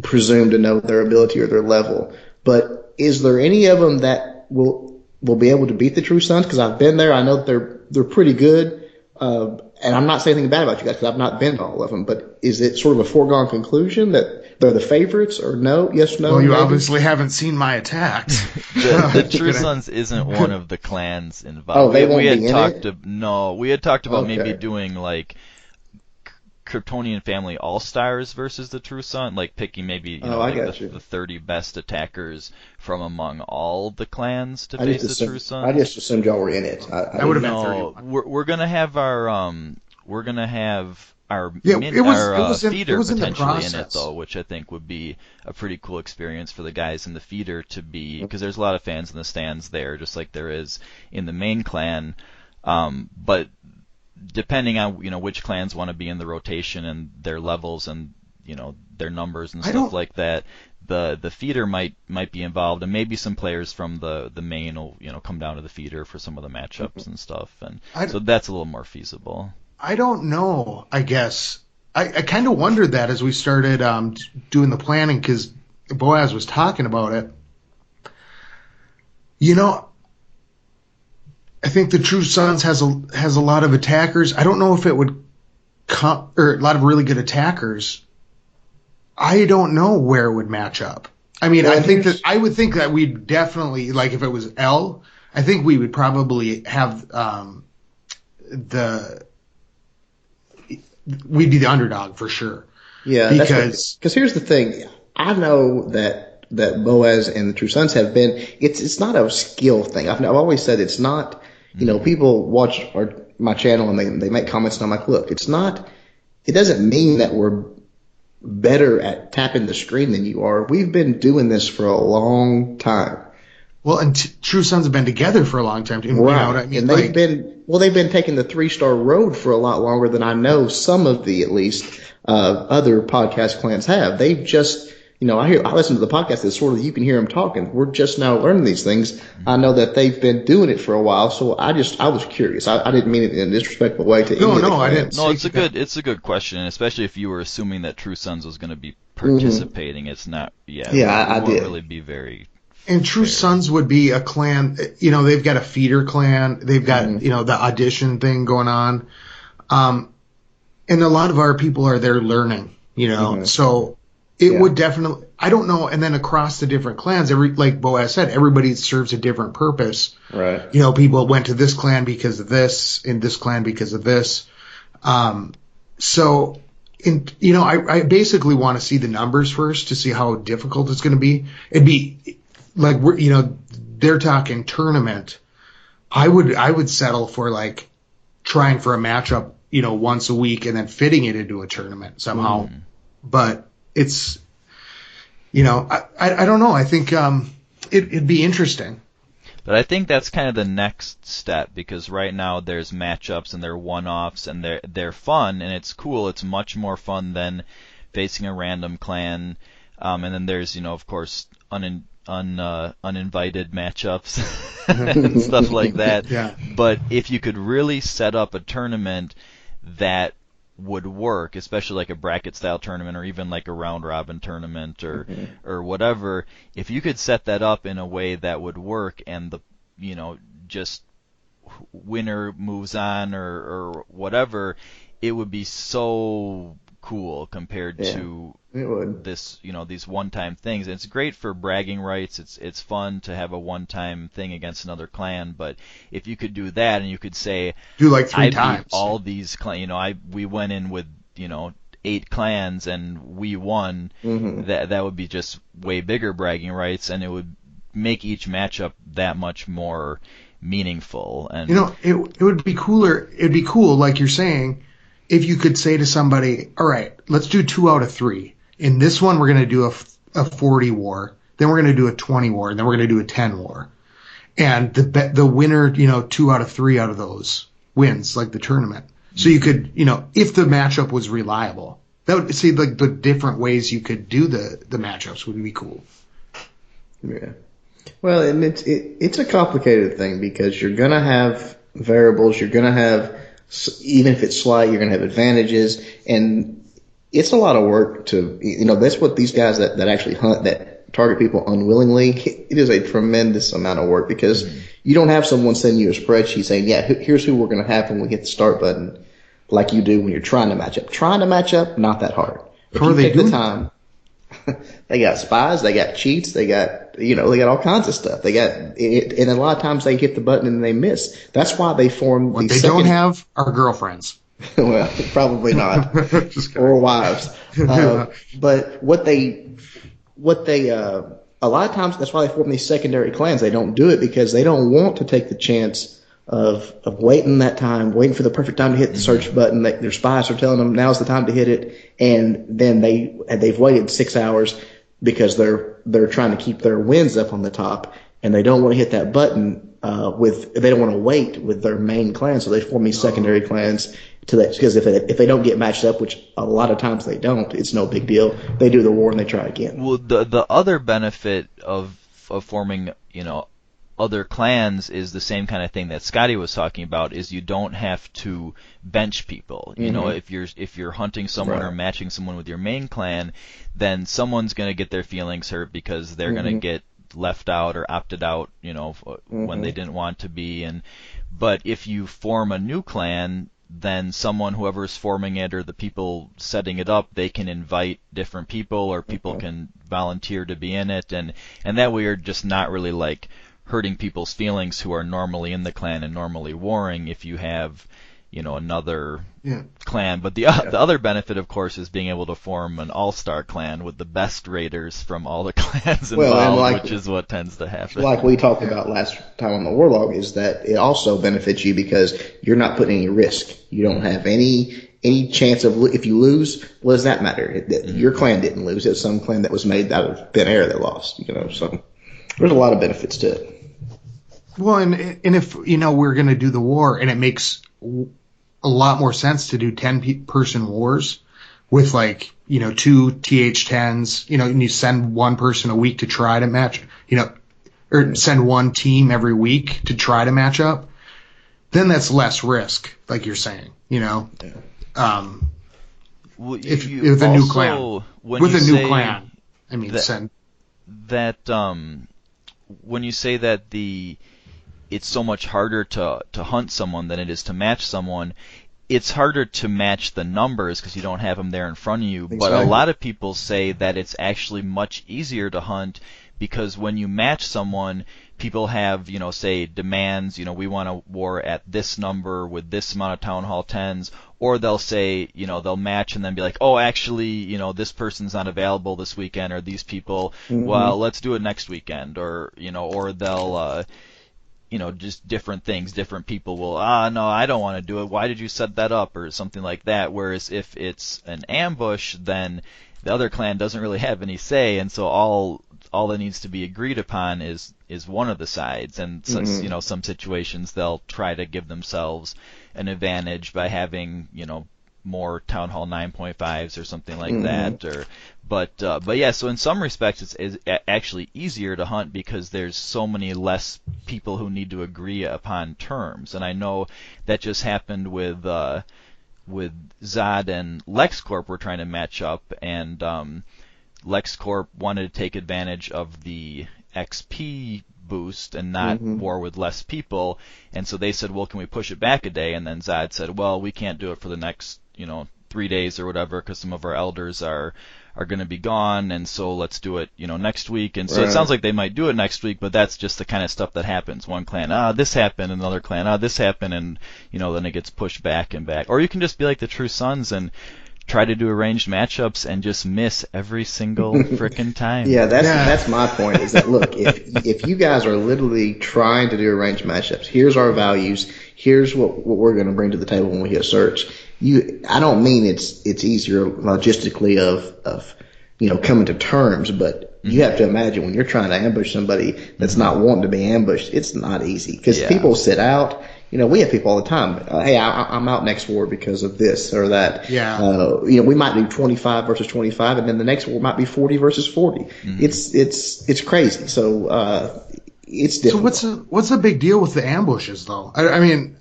presume to know their ability or their level. But is there any of them that will be able to beat the True Sons? Because I've been there. I know that they're pretty good. And I'm not saying anything bad about you guys because I've not been to all of them. But is it sort of a foregone conclusion that they're the favorites, or no? Yes, no. Well, you maybe? Obviously haven't seen my attacks. The True Sons isn't one of the clans involved. Oh, they won't be in it? We had talked about maybe doing like Kryptonian Family All-Stars versus the True Sun, like picking maybe the 30 best attackers from among all the clans to face the True Sons. I just assumed y'all were in it. I would have been 31. We're gonna have our feeder potentially in it though, which I think would be a pretty cool experience for the guys in the feeder to be, because there's a lot of fans in the stands there, just like there is in the main clan. But depending on which clans want to be in the rotation and their levels and their numbers and stuff like that, the feeder might be involved, and maybe some players from the main will come down to the feeder for some of the matchups and stuff, and so that's a little more feasible. I don't know. I guess I kind of wondered that as we started doing the planning, because Boaz was talking about it. I think the True Sons has a lot of attackers. I don't know if it would come, or a lot of really good attackers. I don't know where it would match up. I mean, I would think that we'd definitely, like, if it was L, I think we would probably have we'd be the underdog for sure. Yeah, because here's the thing. I know that Boaz and the True Sons have been. It's not a skill thing. I've always said it's not. People watch my channel and they make comments, and I'm like, look, it's not. It doesn't mean that we're better at tapping the screen than you are. We've been doing this for a long time. Well, and True Sons have been together for a long time. Right. You know what I mean? And they've been taking the 3-star road for a lot longer than I know some of the, at least, other podcast clans have. They've just, I listen to the podcast that's sort of, you can hear them talking. We're just now learning these things. I know that they've been doing it for a while, so I was curious. I didn't mean it in a disrespectful way to any of the clans. I didn't. No, it's a good question, especially if you were assuming that True Sons was going to be participating. It's not. Yeah, I did. Really be very. And True Sons would be a clan. They've got a feeder clan. They've got the audition thing going on, and a lot of our people are there learning. So. It would definitely, I don't know, and then across the different clans, like Boaz said, everybody serves a different purpose. Right. People went to this clan because of this, and this clan because of this. I basically want to see the numbers first to see how difficult it's going to be. It'd be like, they're talking tournament. I would settle for like trying for a matchup, once a week and then fitting it into a tournament somehow. But it's, I don't know. I think it'd be interesting. But I think that's kind of the next step, because right now there's matchups and they're one-offs and they're fun and it's cool. It's much more fun than facing a random clan. And then there's, of course, uninvited matchups and stuff like that. Yeah. But if you could really set up a tournament that would work, especially like a bracket style tournament or even like a round robin tournament or whatever, if you could set that up in a way that would work and the just winner moves on or whatever, it would be so cool compared to this, these one-time things. And it's great for bragging rights. It's fun to have a one-time thing against another clan. But if you could do that and you could say, do like 3 I times, beat all these clans. We went in with 8 clans and we won. That would be just way bigger bragging rights, and it would make each matchup that much more meaningful. And it would be cooler. It'd be cool, like you're saying, if you could say to somebody, all right, let's do 2 out of 3. In this one, we're going to do a 40 war. Then we're going to do a 20 war. And then we're going to do a 10 war. And the winner, 2 out of 3 out of those wins, like the tournament. So you could, if the matchup was reliable, that would see like the different ways you could do the matchups would be cool. Yeah. Well, and it's a complicated thing because you're going to have variables. You're going to have, even if it's slight, you're going to have advantages, and it's a lot of work to, that's what these guys that actually hunt, that target people unwillingly, it is a tremendous amount of work because you don't have someone sending you a spreadsheet saying, yeah, here's who we're going to have when we hit the start button, like you do when you're trying to match up. Trying to match up, not that hard. If you take the time, they got spies, they got cheats, they got, they got all kinds of stuff. They got it, and a lot of times they hit the button and they miss. That's why they form. What they don't have are girlfriends. Well, probably not, or wives. But what they, a lot of times that's why they form these secondary clans. They don't do it because they don't want to take the chance of waiting that time, waiting for the perfect time to hit the search button. Their spies are telling them now's the time to hit it, and then they've waited 6 hours because they're trying to keep their wins up on the top, and they don't want to hit that button they don't want to wait with their main clan, so they form these secondary clans to that, because if they don't get matched up, which a lot of times they don't, it's no big deal. They do the war and they try again. Well, the other benefit of forming, other clans is the same kind of thing that Scotty was talking about, is you don't have to bench people. If you're hunting someone or matching someone with your main clan, then someone's going to get their feelings hurt because they're going to get left out or opted out, when they didn't want to be. But if you form a new clan, then whoever's forming it or the people setting it up, they can invite different people, or people can volunteer to be in it, and that way you're just not really like hurting people's feelings who are normally in the clan and normally warring if you have, another clan. But the other benefit, of course, is being able to form an all-star clan with the best raiders from all the clans involved, which is what tends to happen. Like we talked about last time on the Warlog, is that it also benefits you because you're not putting any risk. You don't have any chance of, if you lose, what does that matter? Your clan didn't lose. It was some clan that was made out of thin air that lost, so there's a lot of benefits to it. Well, and if, we're going to do the war, and it makes a lot more sense to do 10-person wars with 2 TH10s, and you send one person a week to try to match, or send one team every week to try to match up, then that's less risk, like you're saying, Well, if a new clan, with a new clan, I mean, send that, when you say that it's so much harder to hunt someone than it is to match someone, it's harder to match the numbers because you don't have them there in front of you. Exactly. But a lot of people say that it's actually much easier to hunt because when you match someone, people have, say demands, we want a war at this number with this amount of Town Hall 10s, or they'll say, they'll match and then be like, oh, actually, this person's not available this weekend, or these people, well, let's do it next weekend, or, or they'll, just different things. Different people will, no, I don't want to do it. Why did you set that up? Or something like that. Whereas if it's an ambush, then the other clan doesn't really have any say, and so all that needs to be agreed upon is one of the sides. And so, some situations they'll try to give themselves an advantage by having, more Town Hall 9.5s or something like that. But yeah, so in some respects it's actually easier to hunt because there's so many less people who need to agree upon terms. And I know that just happened with Zod and LexCorp were trying to match up, and LexCorp wanted to take advantage of the XP boost and not war with less people, and so they said, well, can we push it back a day? And then Zod said, well, we can't do it for the next 3 days or whatever because some of our elders are going to be gone, and so let's do it next week. And so It sounds like they might do it next week, but that's just the kind of stuff that happens. One clan, this happened, and another clan, this happened, and then it gets pushed back and back. Or you can just be like the True Sons and try to do arranged matchups and just miss every single frickin' time. Yeah, that's my point, is that, look, if you guys are literally trying to do arranged matchups, here's our values, here's what we're going to bring to the table when we hit search. I don't mean it's easier logistically of coming to terms, but you have to imagine when you're trying to ambush somebody that's not wanting to be ambushed, it's not easy because people sit out. We have people all the time. Hey, I'm out next war because of this or that. Yeah. We might do 25 versus 25, and then the next war might be 40 versus 40. It's crazy. So it's difficult. So what's the big deal with the ambushes, though? I mean,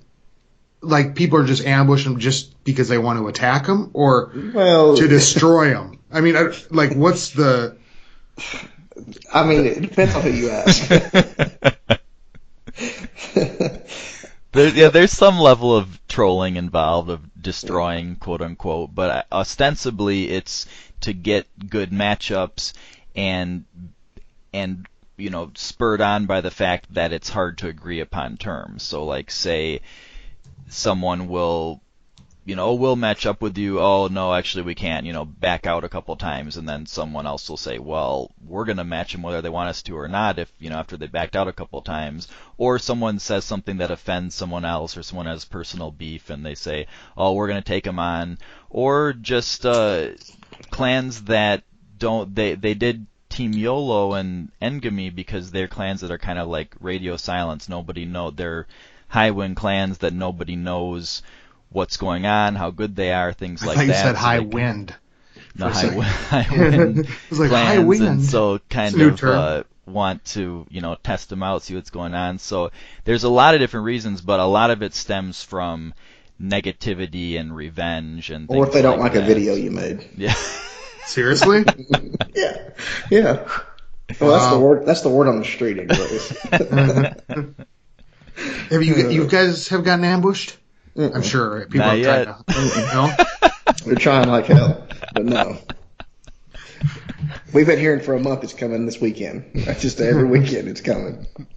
like, people are just ambushing them just because they want to attack them, or to destroy them. I mean, what's the? I mean, it depends on who you ask. There's some level of trolling involved, of destroying, quote unquote, but ostensibly it's to get good matchups and spurred on by the fact that it's hard to agree upon terms. So, like, say someone will we'll match up with you. Oh, no, actually we can't, back out a couple times. And then someone else will say, well, we're going to match them whether they want us to or not if, after they backed out a couple times. Or someone says something that offends someone else, or someone has personal beef and they say, oh, we're going to take them on. Or just clans that don't, they did Team YOLO and Engami because they're clans that are kind of like radio silence. They're high win clans that nobody knows what's going on, how good they are, things like I thought that. you said So high wind. No, high wind It was like clans, high wind. and so kind New of term. want to test them out, see what's going on. So there's a lot of different reasons, but a lot of it stems from negativity and revenge and things Or if they don't like that. a video you made. Yeah. Seriously? Yeah. Yeah. Well, that's the word. That's the word on the street, anyways. Have you guys have gotten ambushed? Mm-mm. I'm sure people Not have yet. tried to. No? They're trying like hell, but no. We've been hearing for a month it's coming this weekend. That's just every weekend it's coming. Which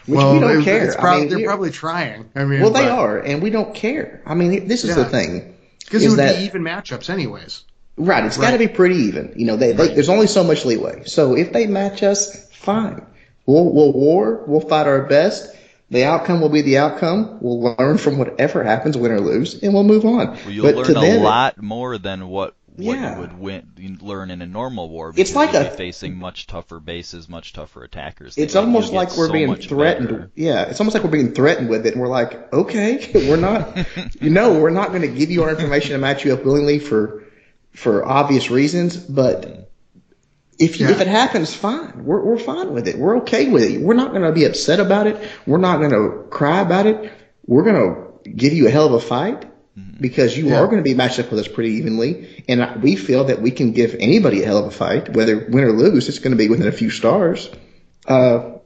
we don't care. They're probably trying. I mean, well, they are, and we don't care. I mean, this is the thing. Because it would be even matchups anyways. Right, it's got to be pretty even. There's only so much leeway. So if they match us, fine. We'll fight our best. The outcome will be the outcome. We'll learn from whatever happens, win or lose, and we'll move on. Well, you'll learn a lot more than what you would learn in a normal war. Because it's like you'll be facing much tougher bases, much tougher attackers. It's almost like we're being threatened. Better. Yeah, it's almost like we're being threatened with it, and we're like, okay, we're not. We're not going to give you our information and match you up willingly for obvious reasons, but if it happens, fine. We're fine with it. We're okay with it. We're not going to be upset about it. We're not going to cry about it. We're going to give you a hell of a fight because you are going to be matched up with us pretty evenly, and we feel that we can give anybody a hell of a fight, whether win or lose. It's going to be within a few stars. I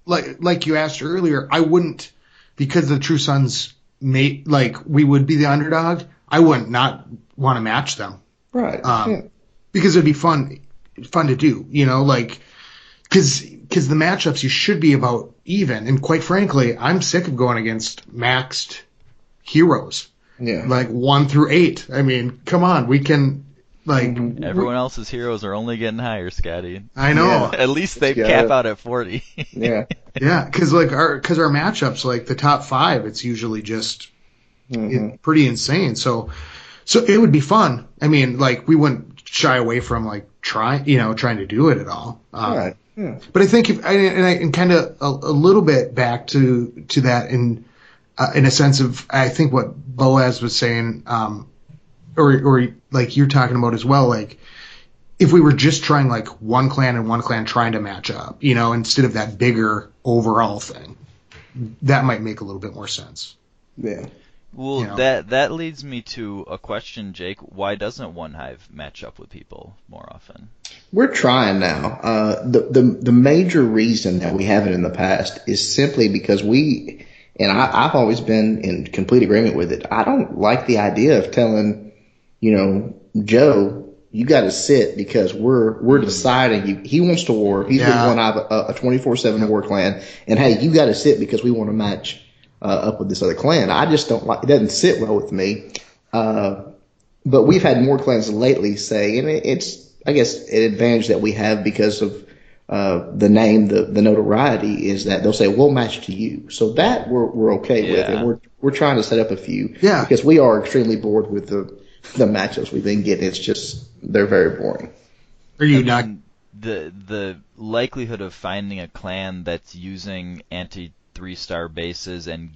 like you asked earlier. I wouldn't, because the True Sons we would be the underdog. I wouldn't not want to match them. Right. Because it'd be fun to do, because the matchups you should be about even. And quite frankly, I'm sick of going against maxed heroes. Yeah. 1 through 8. I mean, come on, we can everyone else's heroes are only getting higher, Scotty. I know. Yeah. At least they cap out at 40. Yeah. Yeah, because our matchups, the top 5, it's usually just pretty insane. So it would be fun. I mean, we wouldn't shy away from trying to do it at all. Right. Yeah. But I think and kind of a little bit back to that in a sense of, I think what Boaz was saying, or you're talking about as well, if we were just trying one clan and one clan trying to match up, instead of that bigger overall thing, that might make a little bit more sense. Yeah. Well, that leads me to a question, Jake. Why doesn't One Hive match up with people more often? We're trying now. The major reason that we haven't in the past is simply because I've always been in complete agreement with it. I don't like the idea of telling, Joe, you got to sit because we're deciding. He wants to war. He's been One Hive, a 24/7 war clan, and hey, you got to sit because we want to match up with this other clan. I just don't like it. Doesn't sit well with me. But we've had more clans lately say, and it's, I guess, an advantage that we have because of the name, the notoriety, is that they'll say, we'll match to you. So that we're okay with, and we're trying to set up a few because we are extremely bored with the matchups we've been getting. It's just, they're very boring. Are you not? The likelihood of finding a clan that's using anti-3-star bases and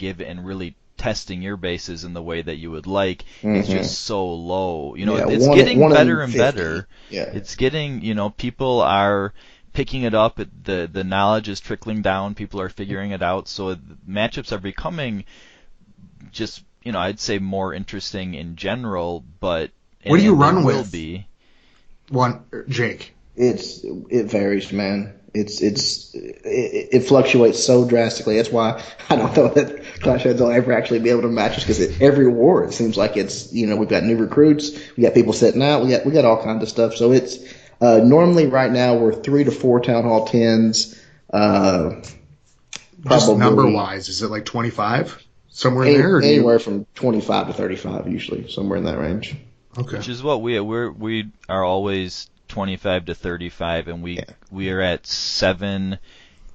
really testing your bases in the way that you would like is just so low. It's getting better and better. Yeah. It's getting, people are picking it up. The knowledge is trickling down. People are figuring it out. So matchups are becoming just, I'd say more interesting in general, but what do you run will with? Be Jake. It varies, man. It fluctuates so drastically. That's why I don't know that Clash Heads will ever actually be able to match us, because every war it seems like it's, we've got new recruits, we got people setting out, we got all kinds of stuff. So it's normally right now we're 3 to 4 Town Hall 10s. Just number wise, is it 25 somewhere in there? Anywhere from 25 to 35 usually, somewhere in that range. Okay. Which is what we are always 25 to 35, and we are at 7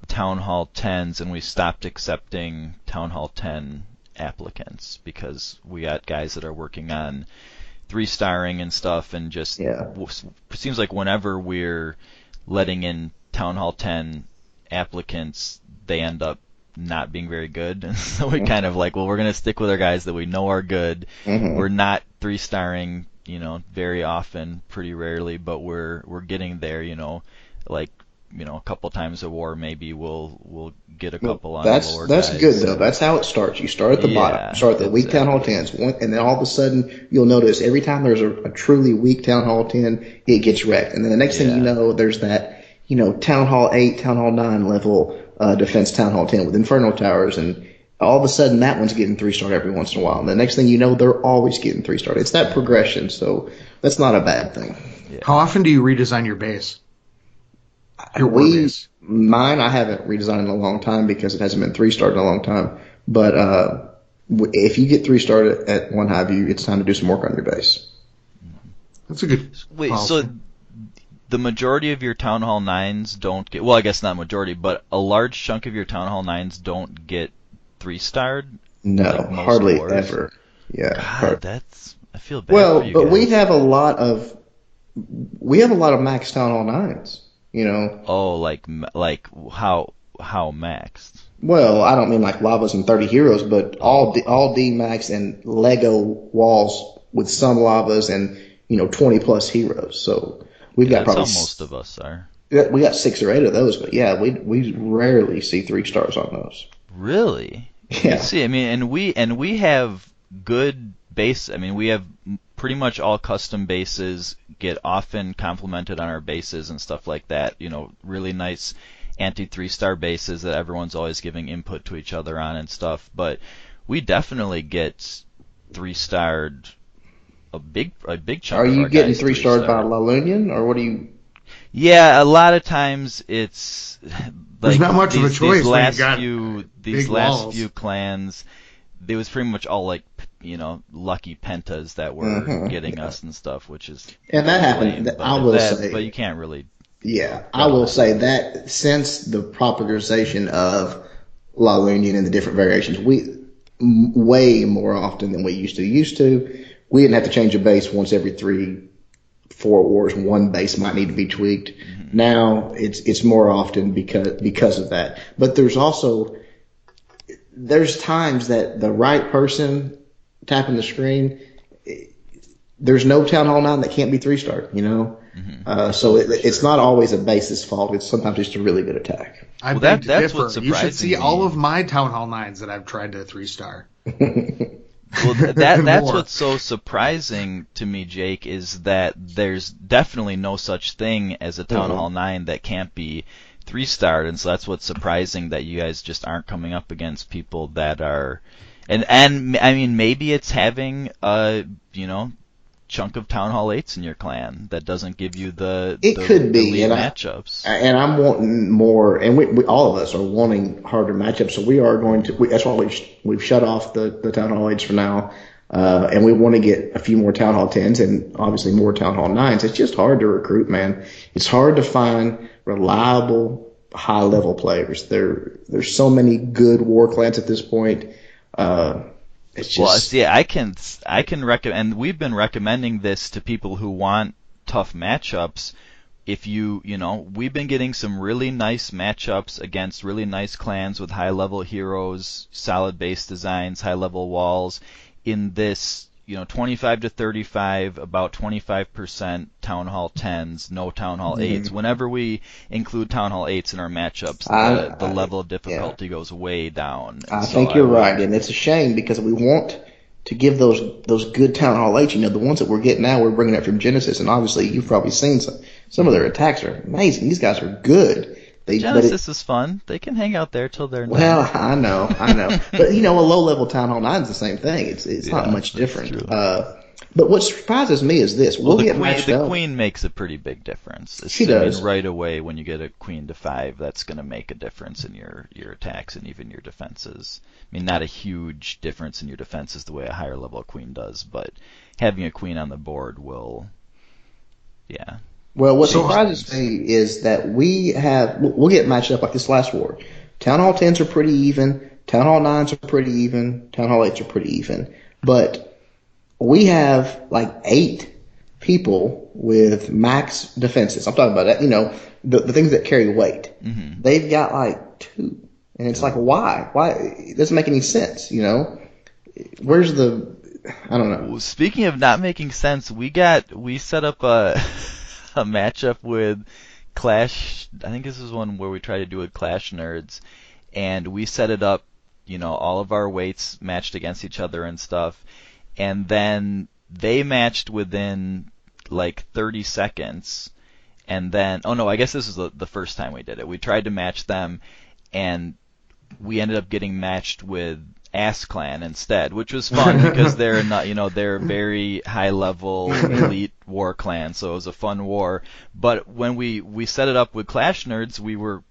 Town Hall 10s, and we stopped accepting Town Hall 10 applicants because we got guys that are working on 3-starring and stuff, and just seems like whenever we're letting in Town Hall 10 applicants, they end up not being very good. And so we kind of like, well, we're going to stick with our guys that we know are good. Mm-hmm. We're not 3-starring, very often, pretty rarely, but we're getting there, like, a couple times a war, maybe we'll get a couple on the lower That's guys. good though. That's how it starts. You start at the bottom. You start at the weak Town Hall 10s, and then all of a sudden you'll notice every time there's a truly weak Town Hall 10, it gets wrecked. And then the next thing you know, there's that Town Hall 8, Town Hall 9 level defense Town Hall 10 with Inferno Towers, and all of a sudden that one's getting 3-starred every once in a while. And the next thing you know, they're always getting 3-starred. It's that progression, so that's not a bad thing. Yeah. How often do you redesign your base? Your war base? Mine, I haven't redesigned in a long time because it hasn't been 3-starred in a long time. But if you get 3-starred at one high view, it's time to do some work on your base. That's a good Wait, policy. so the majority of your Town Hall 9s don't get, well, I guess not majority, but a large chunk of your Town Hall 9s don't get 3-starred? No, like most hardly wars? ever. Yeah. God, I feel bad Well, for you but guys. we have a lot of max Town Hall 9s. Oh, like how maxed? Well, I don't mean like lavas and 30 heroes, but all D max and Lego walls with some lavas and 20 plus heroes. So we've got That's probably how most of us are. we got 6 or 8 of those, but yeah, we rarely see 3-stars on those. Really? Yeah. See, I mean, and we have good base. I mean, we have pretty much all custom bases, get often complimented on our bases and stuff like that. Really nice anti-3-star bases that everyone's always giving input to each other on and stuff. But we definitely get 3-starred a big chunk. Are of you our getting guys 3-starred by 3-starred. La Union, or what do you? Yeah, a lot of times it's There's like not much of a choice these when last you got few big last walls. few clans. It was pretty much all like lucky pentas that were getting us and stuff, which is And that happened. lame, but I if will that- say, but you can't really. yeah, I will say that since the popularization of La Union and the different variations, way more often than we used to. We didn't have to change a base once every 3-4 wars. One base might need to be tweaked. Mm-hmm. Now it's more often because of that. But there's times that the right person tapping the screen, there's no Town Hall 9 that can't be 3-starred, Mm-hmm. So it's not always a base's fault. It's sometimes just a really good attack. I Well, beg to that's differ. what's You should see surprising all me. of my Town Hall 9s that I've tried to 3-star. Well, that's More. what's so surprising to me, Jake, is that there's definitely no such thing as a Town Hall 9 that can't be 3-starred, and so that's what's surprising, that you guys just aren't coming up against people that are, and I mean, maybe it's having a chunk of Town Hall 8s in your clan that doesn't give you the Could be, elite and matchups. And I'm wanting more, and we all of us are wanting harder matchups. So we are going to. That's why we've shut off the Town Hall 8s for now, and we want to get a few more Town Hall 10s and obviously more Town Hall 9s. It's just hard to recruit, man. It's hard to find reliable high level players. There's so many good war clans at this point. It's just, Well, see, I can recommend, and we've been recommending this to people who want tough matchups. If we've been getting some really nice matchups against really nice clans with high level heroes, solid base designs, high level walls in this, 25 to 35, about 25% Town Hall 10s, no Town Hall 8s. Whenever we include Town Hall 8s in our matchups, the level of difficulty goes way down. I think you're right, and it's a shame because we want to give those good Town Hall 8s. The ones that we're getting now, we're bringing up from Genesis, and obviously you've probably seen some of their attacks are amazing. These guys are good. Genesis is fun. They can hang out there till they're well, I know. But a low-level Town Hall 9 is the same thing. It's not much different. True. But what surprises me is this: we'll get matched the up. queen makes a pretty big difference. She does. Right away, when you get a queen to 5, that's going to make a difference in your attacks and even your defenses. I mean, not a huge difference in your defenses the way a higher level queen does, but having a queen on the board will, yeah. Well, what surprises me is that we'll get matched up like this last war. Town Hall 10s are pretty even. Town Hall 9s are pretty even. Town Hall 8s are pretty even. But we have like 8 people with max defenses. I'm talking about that, the things that carry weight. Mm-hmm. They've got like 2. And it's like, why? Why? It doesn't make any sense, Where's I don't know. Well, speaking of not making sense, we set up a a matchup with Clash. I think this is one where we tried to do with Clash Nerds, and we set it up. All of our weights matched against each other and stuff, and then they matched within like 30 seconds, and then I guess this is the first time we did it. We tried to match them, and we ended up getting matched with Ass Clan instead, which was fun because they're not, they're very high level elite war clan, so it was a fun war. But when we set it up with Clash Nerds, we were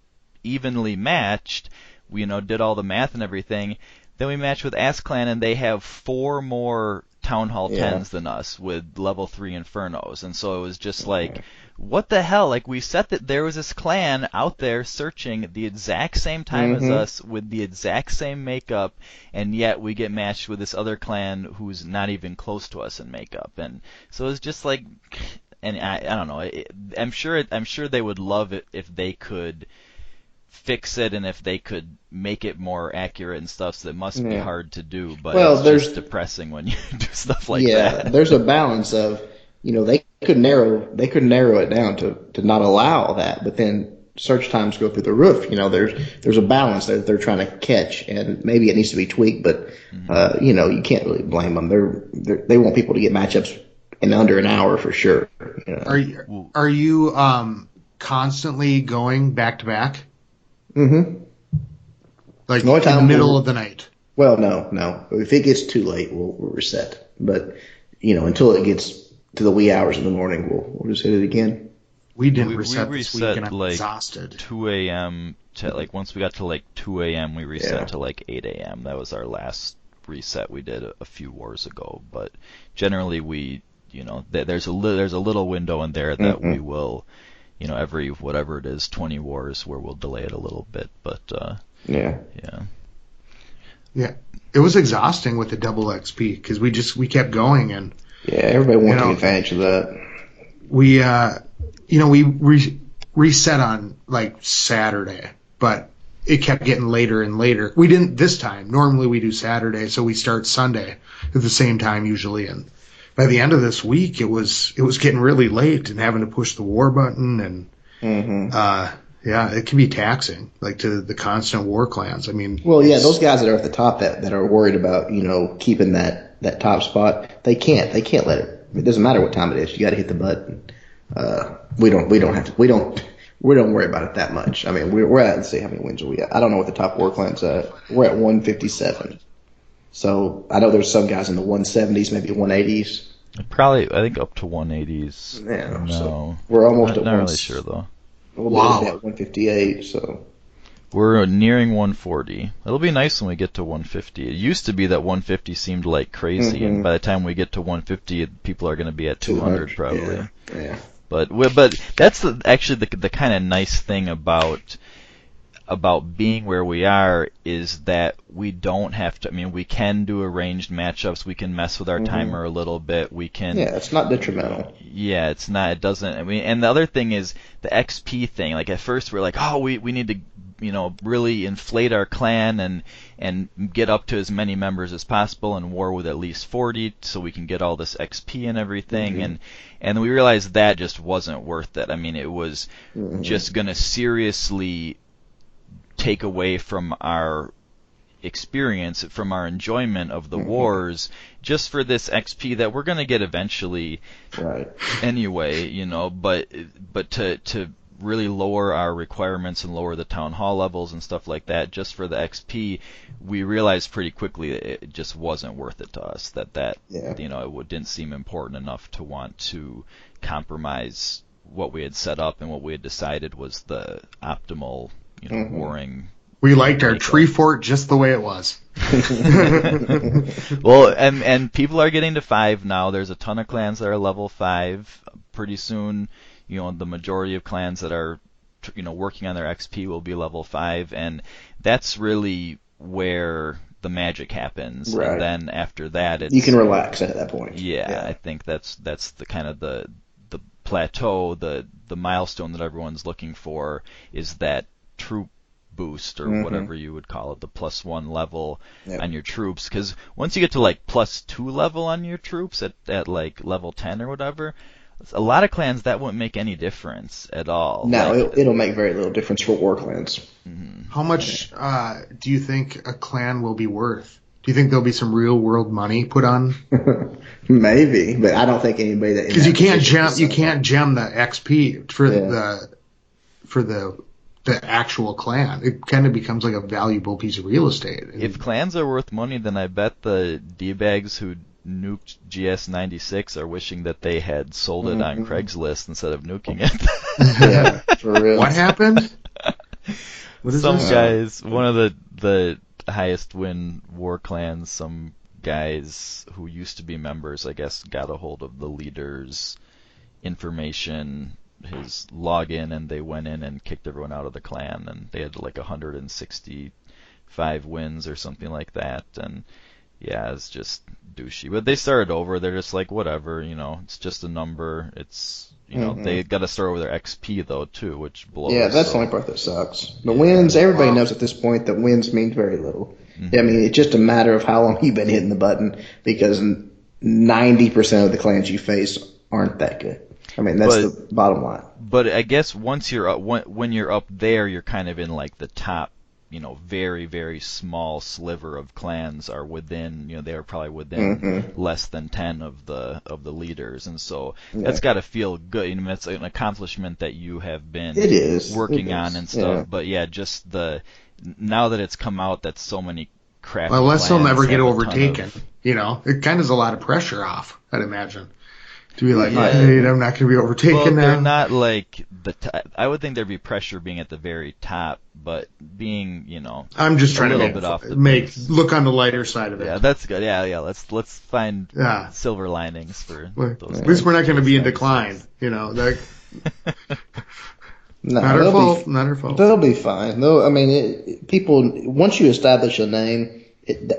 evenly matched. We did all the math and everything. Then we matched with Ass Clan, and they have 4 more Town Hall 10s than us with level 3 Infernos, and so it was just like, what the hell? Like, we set that there was this clan out there searching the exact same time as us with the exact same makeup, and yet we get matched with this other clan who's not even close to us in makeup. And so it's just like, and I don't know. I'm sure they would love it if they could fix it and if they could make it more accurate and stuff. So it must be hard to do, but it's just depressing when you do stuff like that. Yeah, there's a balance of, they could narrow it down to not allow that, but then search times go through the roof. There's a balance that they're trying to catch, and maybe it needs to be tweaked, but you can't really blame them. They want people to get matchups in under an hour for sure. Are you constantly going back to back? Mm-hmm. Like in the middle of the night? Well, no. If it gets too late, we'll reset. But until it gets to the wee hours of the morning, we'll just hit it again. We didn't reset this week, and I'm like exhausted. 2 a.m. to like once we got to like 2 a.m. we reset to like 8 a.m. That was our last reset we did a few wars ago. But generally, we there's a little window in there that we will. Every whatever it is, 20 wars where we'll delay it a little bit, but yeah. It was exhausting with the double XP because we kept going, and everybody wanted to take advantage of that. We reset on like Saturday, but it kept getting later and later. We didn't this time. Normally we do Saturday, so we start Sunday at the same time usually, and by the end of this week, it was getting really late and having to push the war button, and it can be taxing, like to the constant war clans. I mean, those guys that are at the top that are worried about keeping that top spot, they can't let it. It doesn't matter what time it is. You got to hit the button. We don't worry about it that much. I mean, we're at, let's see how many wins are we at. I don't know what the top war clan's at. We're at 157. So I know there's some guys in the 170s, maybe 180s. Probably, I think up to 180s. Yeah, no, so we're almost at not really sure though. We'll be at 158. So we're nearing 140. It'll be nice when we get to 150. It used to be that 150 seemed like crazy, and by the time we get to 150, people are going to be at 200 probably. Yeah. But that's actually the kind of nice thing about being where we are is that we don't have to. I mean, we can do arranged matchups. We can mess with our timer a little bit. We can. Yeah, it's not detrimental. Yeah, it's not. It doesn't. I mean, and the other thing is the XP thing. Like at first we're like, oh, we need to really inflate our clan and get up to as many members as possible and war with at least 40 so we can get all this XP and everything. And we realized that just wasn't worth it. I mean, it was just gonna seriously take away from our experience, from our enjoyment of the wars, just for this XP that we're going to get eventually anyway, but to really lower our requirements and lower the town hall levels and stuff like that just for the XP, we realized pretty quickly that it just wasn't worth it to us, that it didn't seem important enough to want to compromise what we had set up and what we had decided was the optimal warring. We liked our tree fort just the way it was. Well, and people are getting to 5 now. There's a ton of clans that are level 5. Pretty soon, the majority of clans that are, working on their XP will be level 5, and that's really where the magic happens, Right. and then after that, it's You can relax at that point. yeah. I think that's the kind of the plateau, the milestone that everyone's looking for is that troop boost or whatever you would call it, the +1 level on your troops. Because once you get to like +2 level on your troops at like level 10 or whatever, a lot of clans that wouldn't make any difference at all. No, Like, it'll make very little difference for war clans. How much do you think a clan will be worth? Do you think there'll be some real world money put on? Maybe, but I don't think anybody that Because you can't gem the XP for the actual clan. It kind of becomes like a valuable piece of real estate. if clans are worth money, then I bet the D-bags who nuked GS96 are wishing that they had sold it on Craigslist instead of nuking it. Yeah, for real. What happened? What is Some this? guys, one of the highest win war clans, some guys who used to be members, I guess, got a hold of the leader's information, his login, and they went in and kicked everyone out of the clan, and they had like 165 wins or something like that, and yeah, it's just douchey. But they started over. They're just like, whatever, it's just a number. It's, they got to start over their XP though too, which blows. Yeah, that's the only part that sucks. The wins, everybody knows at this point that wins mean very little. I mean, it's just a matter of how long you've been hitting the button, because 90% of the clans you face aren't that good. I mean, that's the bottom line. But I guess once you're up, when you're up there, you're kind of in like the top, very, very small sliver of clans are within, they are probably within less than 10 of the leaders, and so that's got to feel good. It's an accomplishment that you have been working on and stuff. Yeah. But yeah, just now that it's come out that so many crappy Well, unless they'll clans never get have a ton overtaken, of- it kind of is a lot of pressure off, I'd imagine. To be like, Yeah. hey, I'm not going to be overtaken Well, now. they're not like I would think there'd be pressure being at the very top, but being, I'm just trying a little to bit off the look on the lighter side of it. Yeah, that's good. Yeah. Let's find Yeah. silver linings for Well, those. at least we're not going to be in things. decline. Like, No, not our they'll fault. be, Not our fault. they'll be fine. Though, I mean, people, once you establish a name,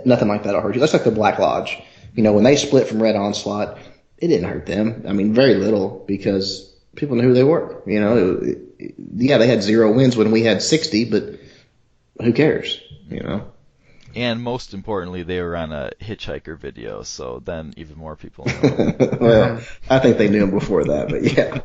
nothing like that will hurt you. That's like the Black Lodge. When they split from Red Onslaught, it didn't hurt them. I mean, very little, because people knew who they were. Yeah, they had 0 wins when we had 60, but who cares? And most importantly, they were on a hitchhiker video, so then even more people know. Well, I think they knew him before that, but yeah.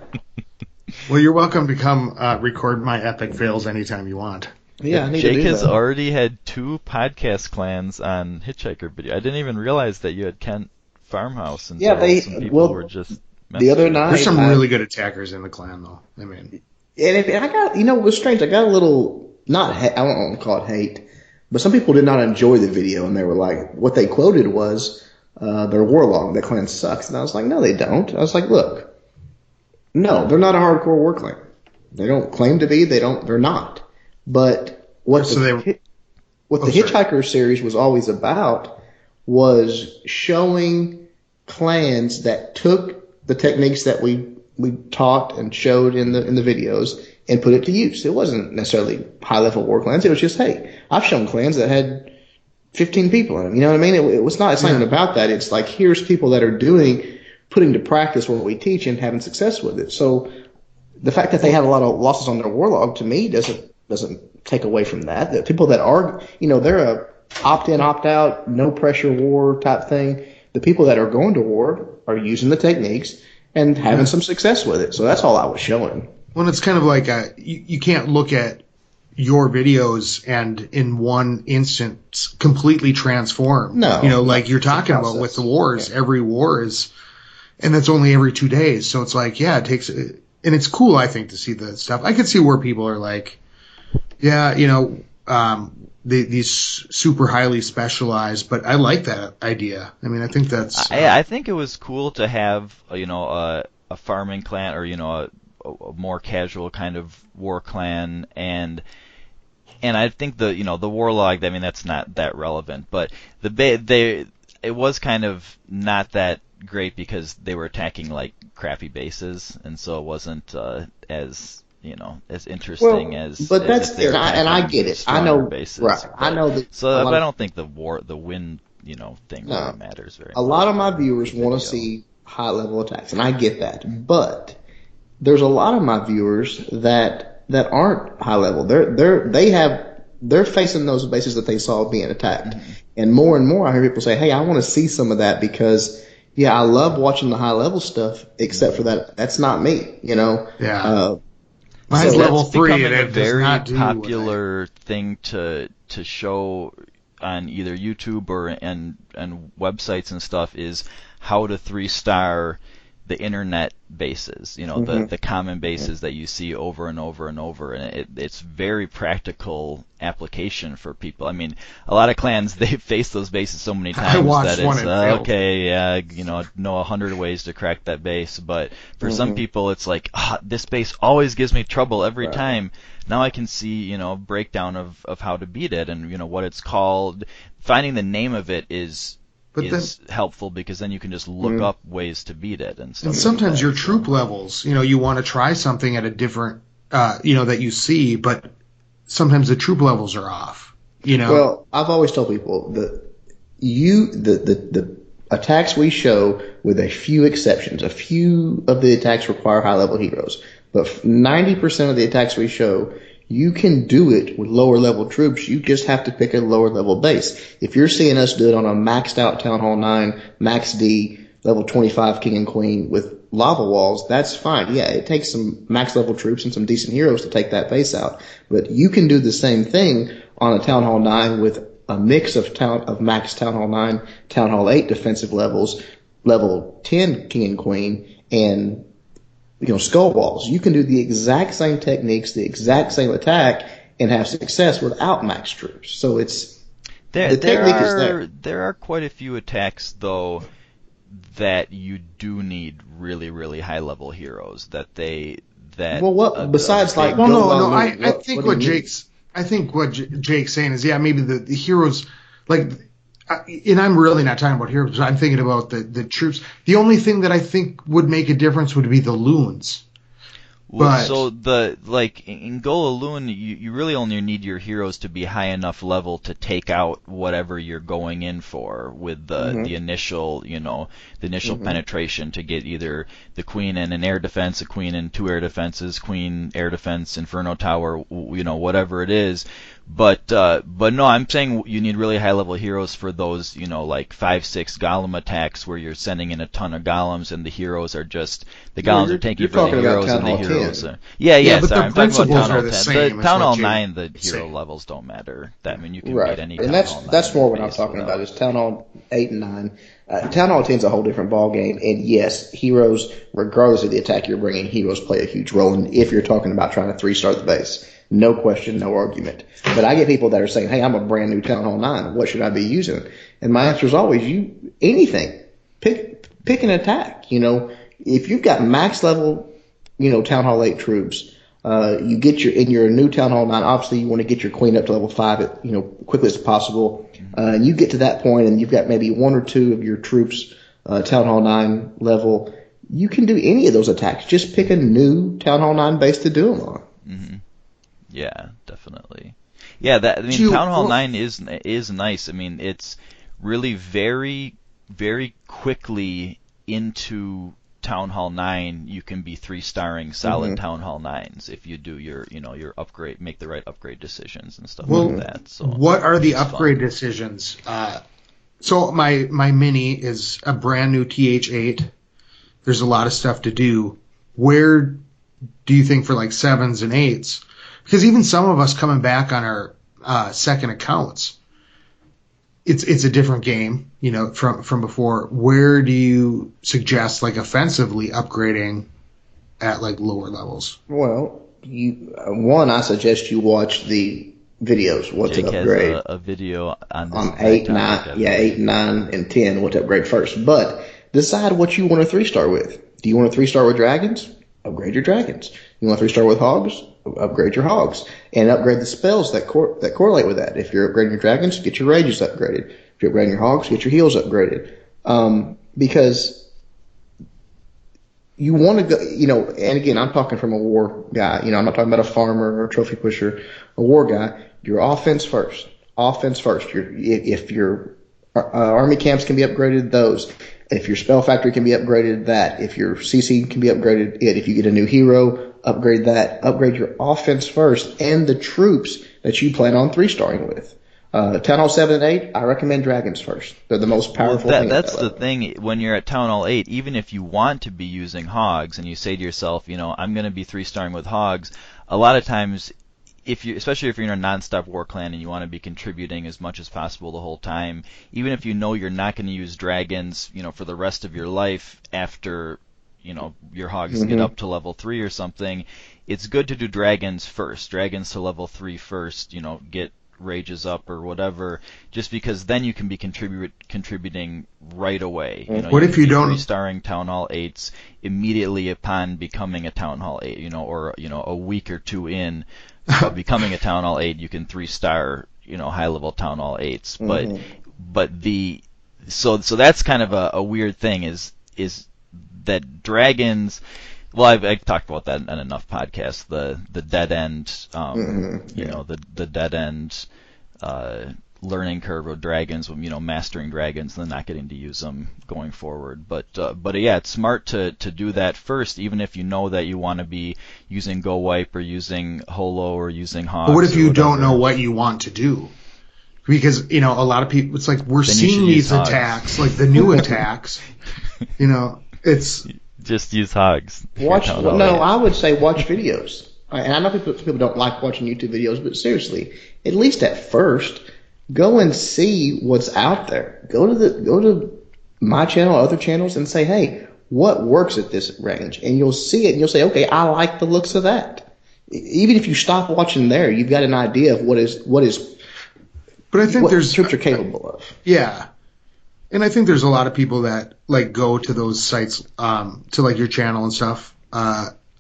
Well, you're welcome to come record my epic fails anytime you want. Yeah, I need Jake to do has that. already had 2 podcast clans on hitchhiker video. I didn't even realize that you had Kent Farmhouse until some people were just the other night. There's some really good attackers in the clan, though. I mean, and I got, it was strange. I got a little, I don't want to call it hate, but some people did not enjoy the video, and they were like, what they quoted was their war log, that clan sucks. And I was like, no, they don't. I was like, look, no, they're not a hardcore war clan. They don't claim to be. They're not. But what the Hitchhiker series was always about was showing clans that took the techniques that we taught and showed in the videos and put it to use. It wasn't necessarily high level war clans. It was just, hey, I've shown clans that had 15 people in them. You know what I mean? It's not even about that. It's like, here's people that are putting to practice what we teach and having success with it. So the fact that they had a lot of losses on their war log, to me, doesn't take away from that. The people that are, they're a opt-in, opt-out, no pressure war type thing. The people that are going to war are using the techniques and having some success with it. So that's all I was showing. Well, it's kind of like you can't look at your videos and in one instant completely transform. No. Like you're talking about with the wars, every war is, and that's only every 2 days. So it's like, it takes, and it's cool, I think, to see the stuff. I could see where people are like, these super highly specialized, but I like that idea. I mean, I think that's. I think it was cool to have a farming clan or a more casual kind of war clan, and I think the warlog. I mean, that's not that relevant, but it was kind of not that great because they were attacking like crappy bases, and so it wasn't as as interesting but as that's if they're and I attacking get it. I stronger know, bases. right? I know that. So, but I don't think the win, thing No, really matters very much. a lot of my viewers for want to video. see high level attacks, and I get that. But there's a lot of my viewers that aren't high level. They're facing those bases that they saw being attacked, and more I hear people say, "Hey, I want to see some of that because." Yeah, I love watching the high level stuff, except for that. That's not me, Yeah. So Mine's level That's 3, and becoming a it does very not do popular thing to show on either YouTube or and websites and stuff is how to 3-star the internet bases, the common bases that you see over and over and over, and it's very practical application for people. I mean, a lot of clans they face those bases so many times watched that one it's and failed. okay, yeah, know 100 ways to crack that base, but for some people it's like this base always gives me trouble every time. Now I can see breakdown of how to beat it and what it's called. Finding the name of it is helpful because then you can just look up ways to beat it and stuff. And sometimes like your that, troop levels, you want to try something at a different, that you see, but sometimes the troop levels are off. Well, I've always told people that the attacks we show, with a few exceptions, a few of the attacks require high level heroes, but 90% of the attacks we show, you can do it with lower level troops. You just have to pick a lower level base. If you're seeing us do it on a maxed out Town Hall 9, max D, level 25 King and Queen with lava walls, that's fine. Yeah, it takes some max level troops and some decent heroes to take that base out. But you can do the same thing on a Town Hall 9 with a mix of max Town Hall 9, Town Hall 8 defensive levels, level 10 King and Queen, and skull walls. You can do the exact same techniques, the exact same attack, and have success without max troops. So it's the technique is there. There are quite a few attacks though that you do need really, really high level heroes. Well, what besides like? Well, no. I think what Jake's saying is, maybe the heroes like. And I'm really not talking about heroes. I'm thinking about the troops. The only thing that I think would make a difference would be the loons. Well, so in Gola Loon, you really only need your heroes to be high enough level to take out whatever you're going in for with the initial penetration to get either the queen and an air defense, a queen and 2 air defenses, queen air defense, inferno tower, whatever it is. But no, I'm saying you need really high level heroes for those, like 5-6 golem attacks where you're sending in a ton of golems and the heroes are just the golems are tanking for the heroes and the heroes. Yeah. But Sorry, the I'm talking principles about Town are Hall the 10. same. The Town Hall Jake 9, the hero saying. levels don't matter. I mean, you can Right, beat any and Town Hall 9 that's more what I'm base talking without- about. Is Town Hall 8 and 9. Town Hall 10 is a whole different ball game, and yes, heroes, regardless of the attack you're bringing, heroes play a huge role. And if you're talking about trying to 3-star the base, no question, no argument. But I get people that are saying, "Hey, I'm a brand new Town Hall 9. What should I be using?" And my answer is always, anything. Pick an attack. If you've got max level, Town Hall 8 troops. You get your new Town Hall 9. Obviously, you want to get your queen up to level 5 quickly as possible. And you get to that point, and you've got maybe 1 or 2 of your troops Town Hall 9 level. You can do any of those attacks. Just pick a new Town Hall 9 base to do them on. Mm-hmm. Yeah, definitely. Yeah, Town Hall 9 is nice. I mean, it's really very, very quickly into Town Hall 9, you can be 3-starring solid Town Hall 9s if you do your upgrade, make the right upgrade decisions and stuff like that. So what are the upgrade decisions? So my mini is a brand new TH8. There's a lot of stuff to do. Where do you think for like 7s and 8s? Because even some of us coming back on our second accounts, it's a different game, from before. Where do you suggest like offensively upgrading at like lower levels? Well, I suggest you watch the videos. What Jake to upgrade? has a video on 8, 9, 8, 9, and 10. What to upgrade first? But decide what you want to 3-star with. Do you want to 3-star with dragons? Upgrade your dragons. You want to 3-star with hogs? Upgrade your hogs, and upgrade the spells that correlate with that. If you're upgrading your dragons, get your rages upgraded. If you're upgrading your hogs, get your heals upgraded. Because you want to go, and again, I'm talking from a war guy. I'm not talking about a farmer or a trophy pusher, a war guy. Your offense first. Offense first. If your army camps can be upgraded, those. If your spell factory can be upgraded, that. If your CC can be upgraded, it. If you get a new hero, upgrade that. Upgrade your offense first and the troops that you plan on 3-starring with. Town Hall 7 and 8, I recommend dragons first. They're the most powerful thing. That's the thing. When you're at Town Hall 8, even if you want to be using hogs and you say to yourself, I'm going to be 3-starring with hogs, a lot of times, especially if you're in a non-stop war clan and you want to be contributing as much as possible the whole time, even if you know you're not going to use dragons, for the rest of your life after, your hogs get up to level 3 or something, it's good to do dragons first. Dragons to level 3 first, get rages up or whatever, just because then you can be contributing right away. What if you don't 3-starring Town Hall 8s immediately upon becoming a Town Hall 8, or a week or two in becoming a Town Hall 8, you can 3-star high level Town Hall 8s. But so that's kind of a weird thing is that dragons. Well, I've talked about that in enough podcasts. The dead end, the dead end learning curve of dragons, mastering dragons and then not getting to use them going forward. But yeah, it's smart to do that first, even if you know that you want to be using Go Wipe or using Holo or using Hogs. But what if you don't know what you want to do? Because a lot of people, it's like we're seeing these attacks, like the new attacks. It's. Just use hogs. I would say watch videos. And I know people don't like watching YouTube videos, but seriously, at least at first, go and see what's out there. Go to my channel, other channels, and say, hey, what works at this range? And you'll see it, and you'll say, okay, I like the looks of that. Even if you stop watching there, you've got an idea of what is. But I think there's troops are capable of. Yeah. And I think there's a lot of people that go to those sites, to your channel and stuff,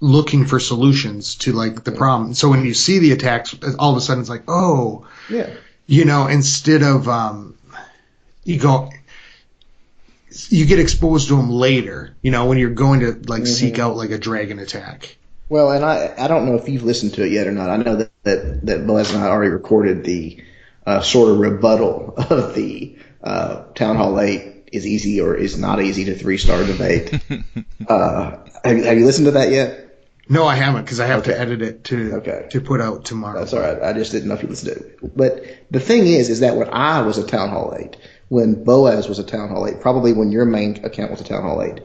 looking for solutions to the problem. So when you see the attacks, all of a sudden it's like, oh, yeah, instead of you get exposed to them later, when you're going to seek out a dragon attack. Well, and I don't know if you've listened to it yet or not. I know that Boaz and I already recorded the sort of rebuttal of the Town Hall 8 is easy or is not easy to 3-star debate. Have you listened to that yet? No, I haven't, because I have to edit it to put out tomorrow. That's all right. I just didn't know if you listened to it. But the thing is that when I was a Town Hall 8, when Boaz was a Town Hall 8, probably when your main account was a Town Hall 8,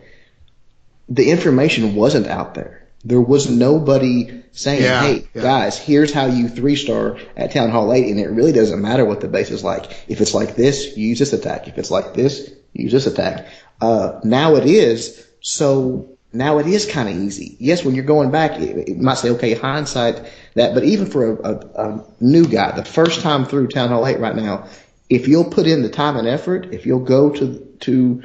the information wasn't out there. There was nobody saying, hey, guys, here's how you 3-star at Town Hall 8, and it really doesn't matter what the base is like. If it's like this, you use this attack. If it's like this, you use this attack. Now it is, so now it is kind of easy. Yes, when you're going back, it might say, okay, hindsight that, but even for a new guy, the first time through Town Hall 8 right now, if you'll put in the time and effort, if you'll go to do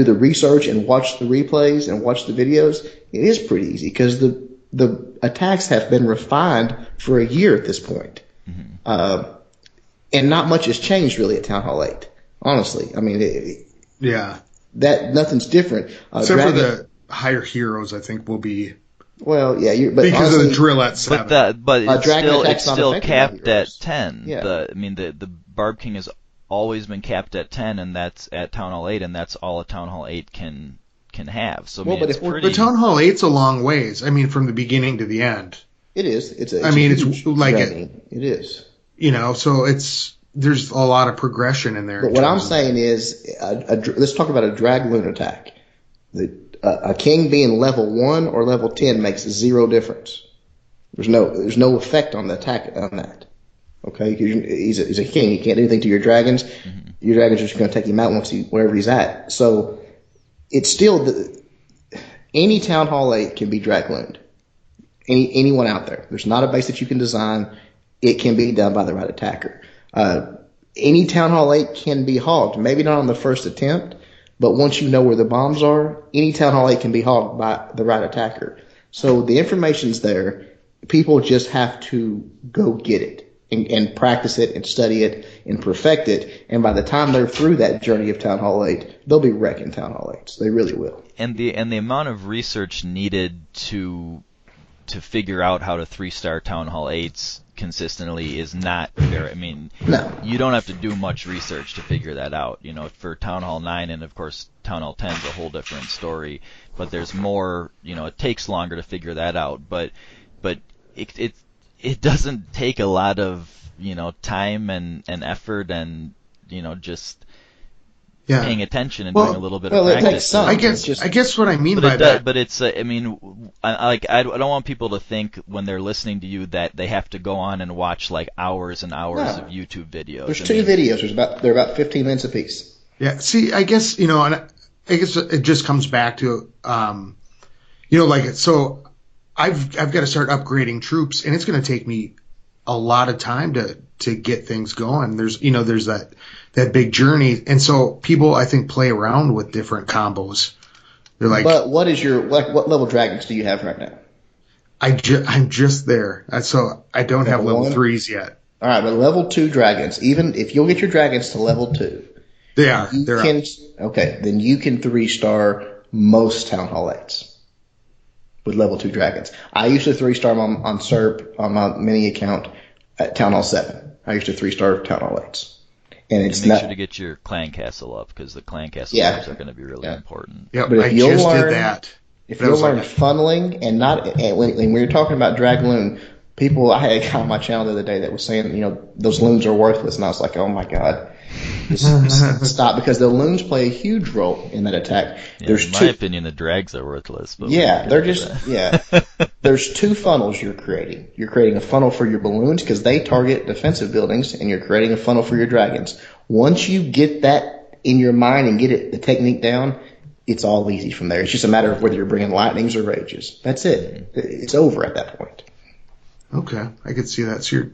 the research and watch the replays and watch the videos, it is pretty easy because the attacks have been refined for a year at this point. And not much has changed really at Town Hall 8, honestly. I mean, nothing's different. Except for the higher heroes, I think will be. Well, yeah, but because honestly, of the drill at 7. But it's still capped at 10. Yeah. The Barb King has always been capped at 10, and that's at Town Hall 8, and that's all a Town Hall 8 can have. So but Town Hall 8's a long ways. I mean, from the beginning to the end. It is. It's like it is. So there's a lot of progression in there. But what I'm saying is, let's talk about a Dragloon attack. A king being level 1 or level 10 makes 0 difference. There's no effect on the attack on that. Okay, he's a king. He can't do anything to your dragons. Your dragons are just going to take him out wherever he's at. So it's still any Town Hall 8 can be Draglooned. Anyone out there. There's not a base that you can design. It can be done by the right attacker. Any Town Hall 8 can be hogged. Maybe not on the first attempt, but once you know where the bombs are, any Town Hall 8 can be hogged by the right attacker. So the information's there. People just have to go get it. and practice it and study it and perfect it. And by the time they're through that journey of Town Hall 8, they'll be wrecking Town Hall 8s. They really will. And the amount of research needed to figure out how to 3-star Town Hall 8s consistently is not very. I mean, No. you don't have to do much research to figure that out. For Town Hall 9 and of course Town Hall 10 is a whole different story. But there's more. It takes longer to figure that out. But it doesn't take a lot of time and effort and just paying attention and doing a little bit of it practice. takes some. I guess what I mean by that. But it's I don't want people to think when they're listening to you that they have to go on and watch like hours and hours of YouTube videos. There's two videos. They're about 15 minutes apiece. Yeah. See, I guess and I guess it just comes back to so I've got to start upgrading troops, and it's going to take me a lot of time to get things going. There's that big journey, and so people I think play around with different combos. They're like, but what level dragons do you have right now? I'm just there, so I don't have level 3s yet. All right, but level 2 dragons, even if you'll get your dragons to level 2, they're up. Okay, then you can 3-star most Town Hall 8s with level 2 dragons. I used to 3-star them on SERP on my mini account at Town Hall 7. I used to 3-star Town Hall 8s. And it's make sure to get your clan castle up because the clan castle ups are going to be really important. Yeah, but I just did that. If you'll learn funneling and when we were talking about Dragloon, I had a guy on my channel the other day that was saying, those loons are worthless, and I was like, oh my god, stop, because the loons play a huge role in that attack. Yeah, in my opinion, the drags are worthless. But there's 2 funnels you're creating. You're creating a funnel for your balloons because they target defensive buildings, and you're creating a funnel for your dragons. Once you get that in your mind and get the technique down, it's all easy from there. It's just a matter of whether you're bringing lightnings or rages. That's it. It's over at that point. Okay, I could see that. So you're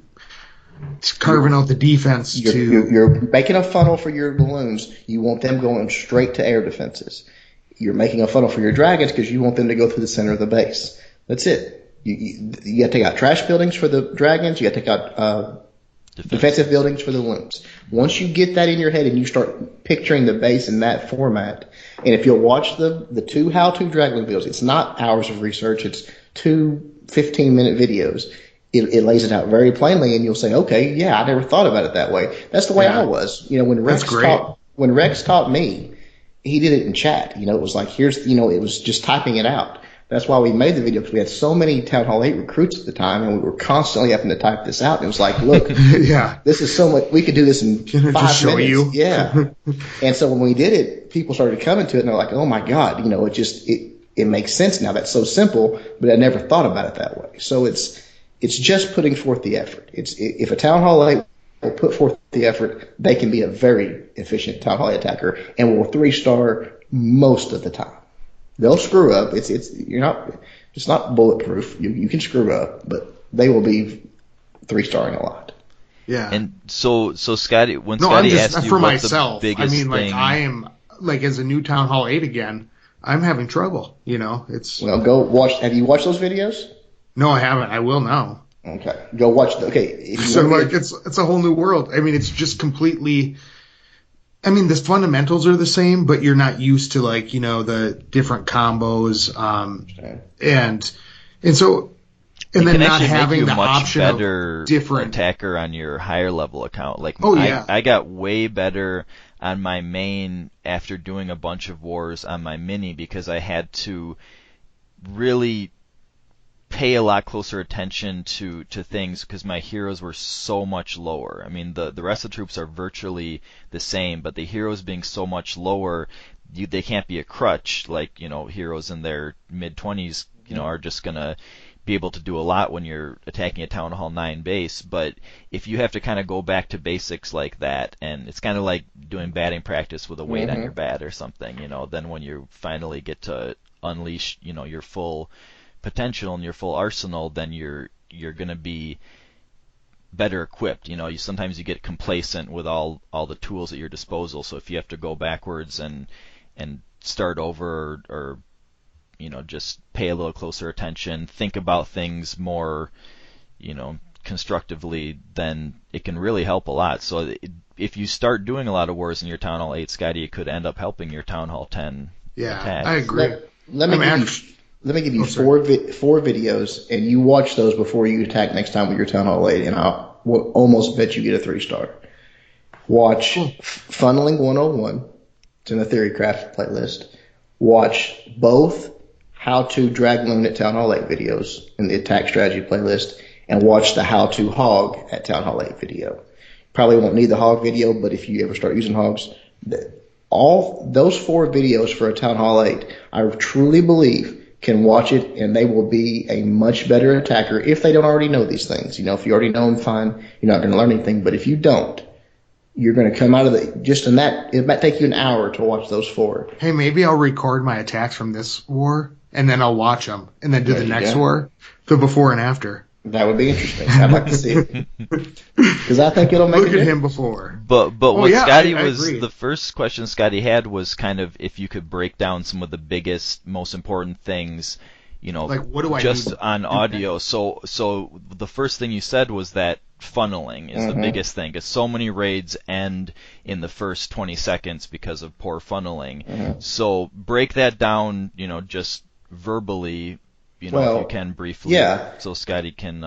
carving out the defense You're making a funnel for your balloons. You want them going straight to air defenses. You're making a funnel for your dragons because you want them to go through the center of the base. That's it. You got to take out trash buildings for the dragons. You got to take out defensive buildings for the balloons. Once you get that in your head and you start picturing the base in that format, and if you'll watch the 2 how-to Dragloon videos, it's not hours of research. It's 2 15-minute videos. It lays it out very plainly, and you'll say, okay, yeah, I never thought about it that way. That's the way I was. When Rex taught me, he did it in chat. It was like, it was just typing it out. That's why we made the video, because we had so many Town Hall 8 recruits at the time, and we were constantly having to type this out. And it was like, look, this is so much. We could do this in 5 minutes. Show you. Yeah. And so when we did it, people started coming to it, and they're like, oh my god, it makes sense now. That's so simple, but I never thought about it that way. So it's just putting forth the effort. If a Town Hall 8 will put forth the effort, they can be a very efficient Town Hall 8 attacker and will 3-star most of the time. They'll screw up. It's not bulletproof. You can screw up, but they will be 3-starring a lot. Yeah. And so Scotty, when Scotty asked you for what myself, the biggest thing, I am as a new Town Hall 8 again, I'm having trouble. It's go watch. Have you watched those videos? No, I haven't. I will now. Okay, go watch. It's a whole new world. It's just completely. The fundamentals are the same, but you're not used to the different combos, and then not having the option of different attacker on your higher level account. I got way better on my main after doing a bunch of wars on my mini because I had to really pay a lot closer attention to things because my heroes were so much lower. The rest of the troops are virtually the same, but the heroes being so much lower, they can't be a crutch like, heroes in their mid-20s, are just going to be able to do a lot when you're attacking a Town Hall 9 base. But if you have to kind of go back to basics like that, and it's kind of like doing batting practice with a weight on your bat or something, then when you finally get to unleash, your full potential and your full arsenal, then you're going to be better equipped. Sometimes you get complacent with all the tools at your disposal. So if you have to go backwards and start over or just pay a little closer attention, think about things more, constructively, then it can really help a lot. So if you start doing a lot of wars in your Town Hall 8, Scotty, it could end up helping your Town Hall 10 attacks. I agree. Let me give you four videos, and you watch those before you attack next time with your Town Hall 8, and I will almost bet you get a 3-star. Watch Funneling 101. It's in the Theorycraft playlist. Watch both How to Drag Loon at Town Hall 8 videos in the Attack Strategy playlist, and watch the How to Hog at Town Hall 8 video. Probably won't need the hog video, but if you ever start using hogs, all those 4 videos for a Town Hall 8, I truly believe can watch it, and they will be a much better attacker if they don't already know these things. If you already know them, fine, you're not going to learn anything. But if you don't, you're going to come out of it might take you an hour to watch those 4. Hey, maybe I'll record my attacks from this war, and then I'll watch them, and then do the next war, the before and after. That would be interesting. I'd like to see it. Because I think it'll make Look at him before. But what Scotty I was, agree. the first question Scotty had was kind of if you could break down some of the biggest, most important things, like what do I just need on audio. So the first thing you said was that funneling is the biggest thing, because so many raids end in the first 20 seconds because of poor funneling. So break that down, just verbally, if you can briefly, so Scotty can,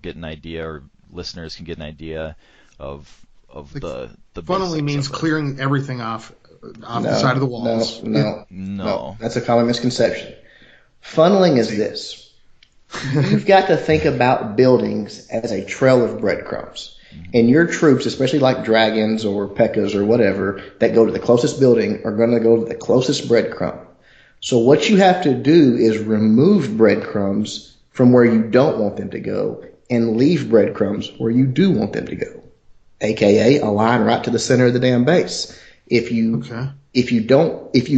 get an idea, or listeners can get an idea of the funneling means clearing everything off the side of the walls. No. That's a common misconception. Funneling is this. You've got to think about buildings as a trail of breadcrumbs. And your troops, especially like dragons or P.E.K.K.A.s or whatever, that go to the closest building are going to go to the closest breadcrumb. So what you have to do is remove breadcrumbs from where you don't want them to go and leave breadcrumbs where you do want them to go, aka align right to the center of the damn base. If you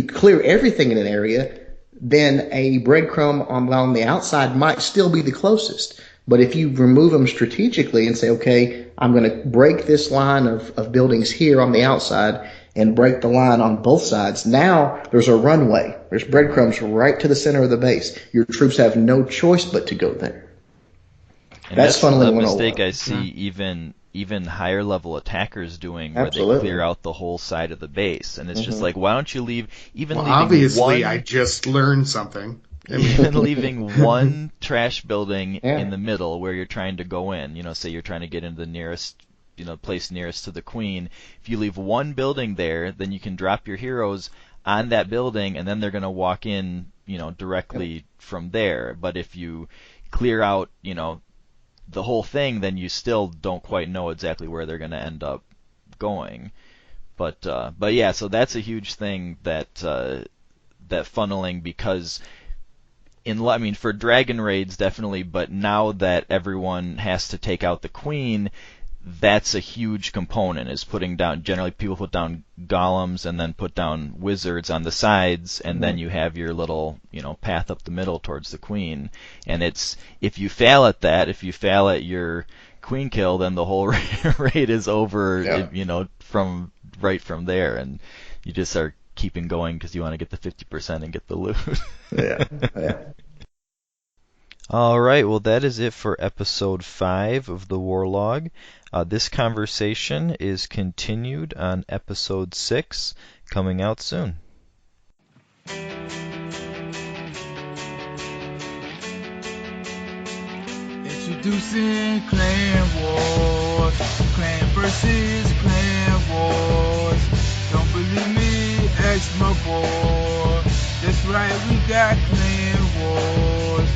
clear everything in an area, then a breadcrumb on the outside might still be the closest. But if you remove them strategically and say, okay, I'm going to break this line of buildings here on the outside and break the line on both sides, now there's a runway. There's breadcrumbs right to the center of the base. Your troops have no choice but to go there. And that's funneling a mistake I see even higher level attackers doing, where they clear out the whole side of the base. And it's just like, why don't you leave obviously I just learned something. Even leaving one trash building in the middle where you're trying to go in, say you're trying to get into the nearest, place nearest to the queen. If you leave one building there, then you can drop your heroes on that building, and then they're going to walk in, directly from there. But if you clear out, the whole thing, then you still don't quite know exactly where they're going to end up going. But yeah, so that's a huge thing that funneling, because for dragon raids definitely, but now that everyone has to take out the queen, that's a huge component, is putting down, generally people put down golems and then put down wizards on the sides, and then you have your little, path up the middle towards the queen. And if you fail at that, if you fail at your queen kill, then the whole raid is over, from there, and you just are keeping going because you want to get the 50% and get the loot. Yeah. All right, well, that is it for episode 5 of the War Log. This conversation is continued on episode 6, coming out soon. Introducing Clan Wars, Clan versus Clan Wars. Don't believe me? Ask my boy. That's right, we got Clan Wars.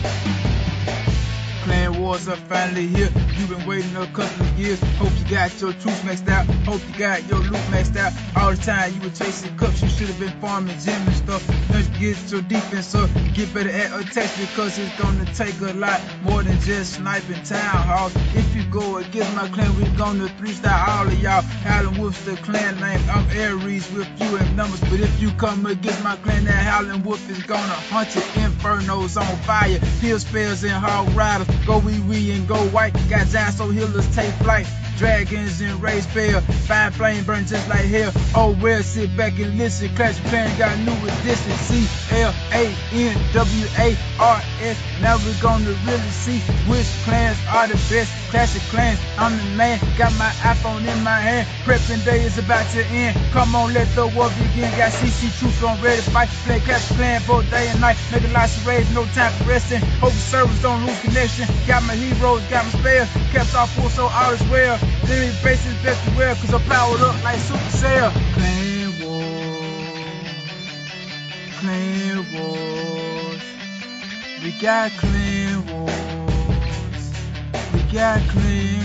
Clan Wars are finally here. You've been waiting a couple of years. Hope you got your troops maxed out. Hope you got your loot maxed out. All the time you were chasing cups, you should have been farming gem and stuff. Let's get your defense up. Get better at attacks, because it's gonna take a lot more than just sniping town halls. If you go against my clan, we're gonna 3-star all of y'all. Howling Wolf's the clan name. I'm Aries with few in numbers, but if you come against my clan, that Howling Wolf is gonna hunt it. Infernos on fire, hill spells and hog riders. Go wee and go white. Got giants so healers take flight. dragons and race spell. Fire flame burn just like hell. Oh well, sit back and listen. Clash of Clans got new edition. CLANWARS. Now we're gonna really see which clans are the best. Clash of Clans, I'm the man. Got my iPhone in my hand. Prepping day is about to end. Come on, let the war begin. Got CC troops on ready to fight. Play Clash of Clans both day and night. Making lots of raids, no time for resting. Hope the servers don't lose connection. Got my heroes, got my spares. Kept all full, so all is well. Enemy bases best beware, cause I'm powered up like Supercell. Clan Wars. We got Clan Wars. We got Clan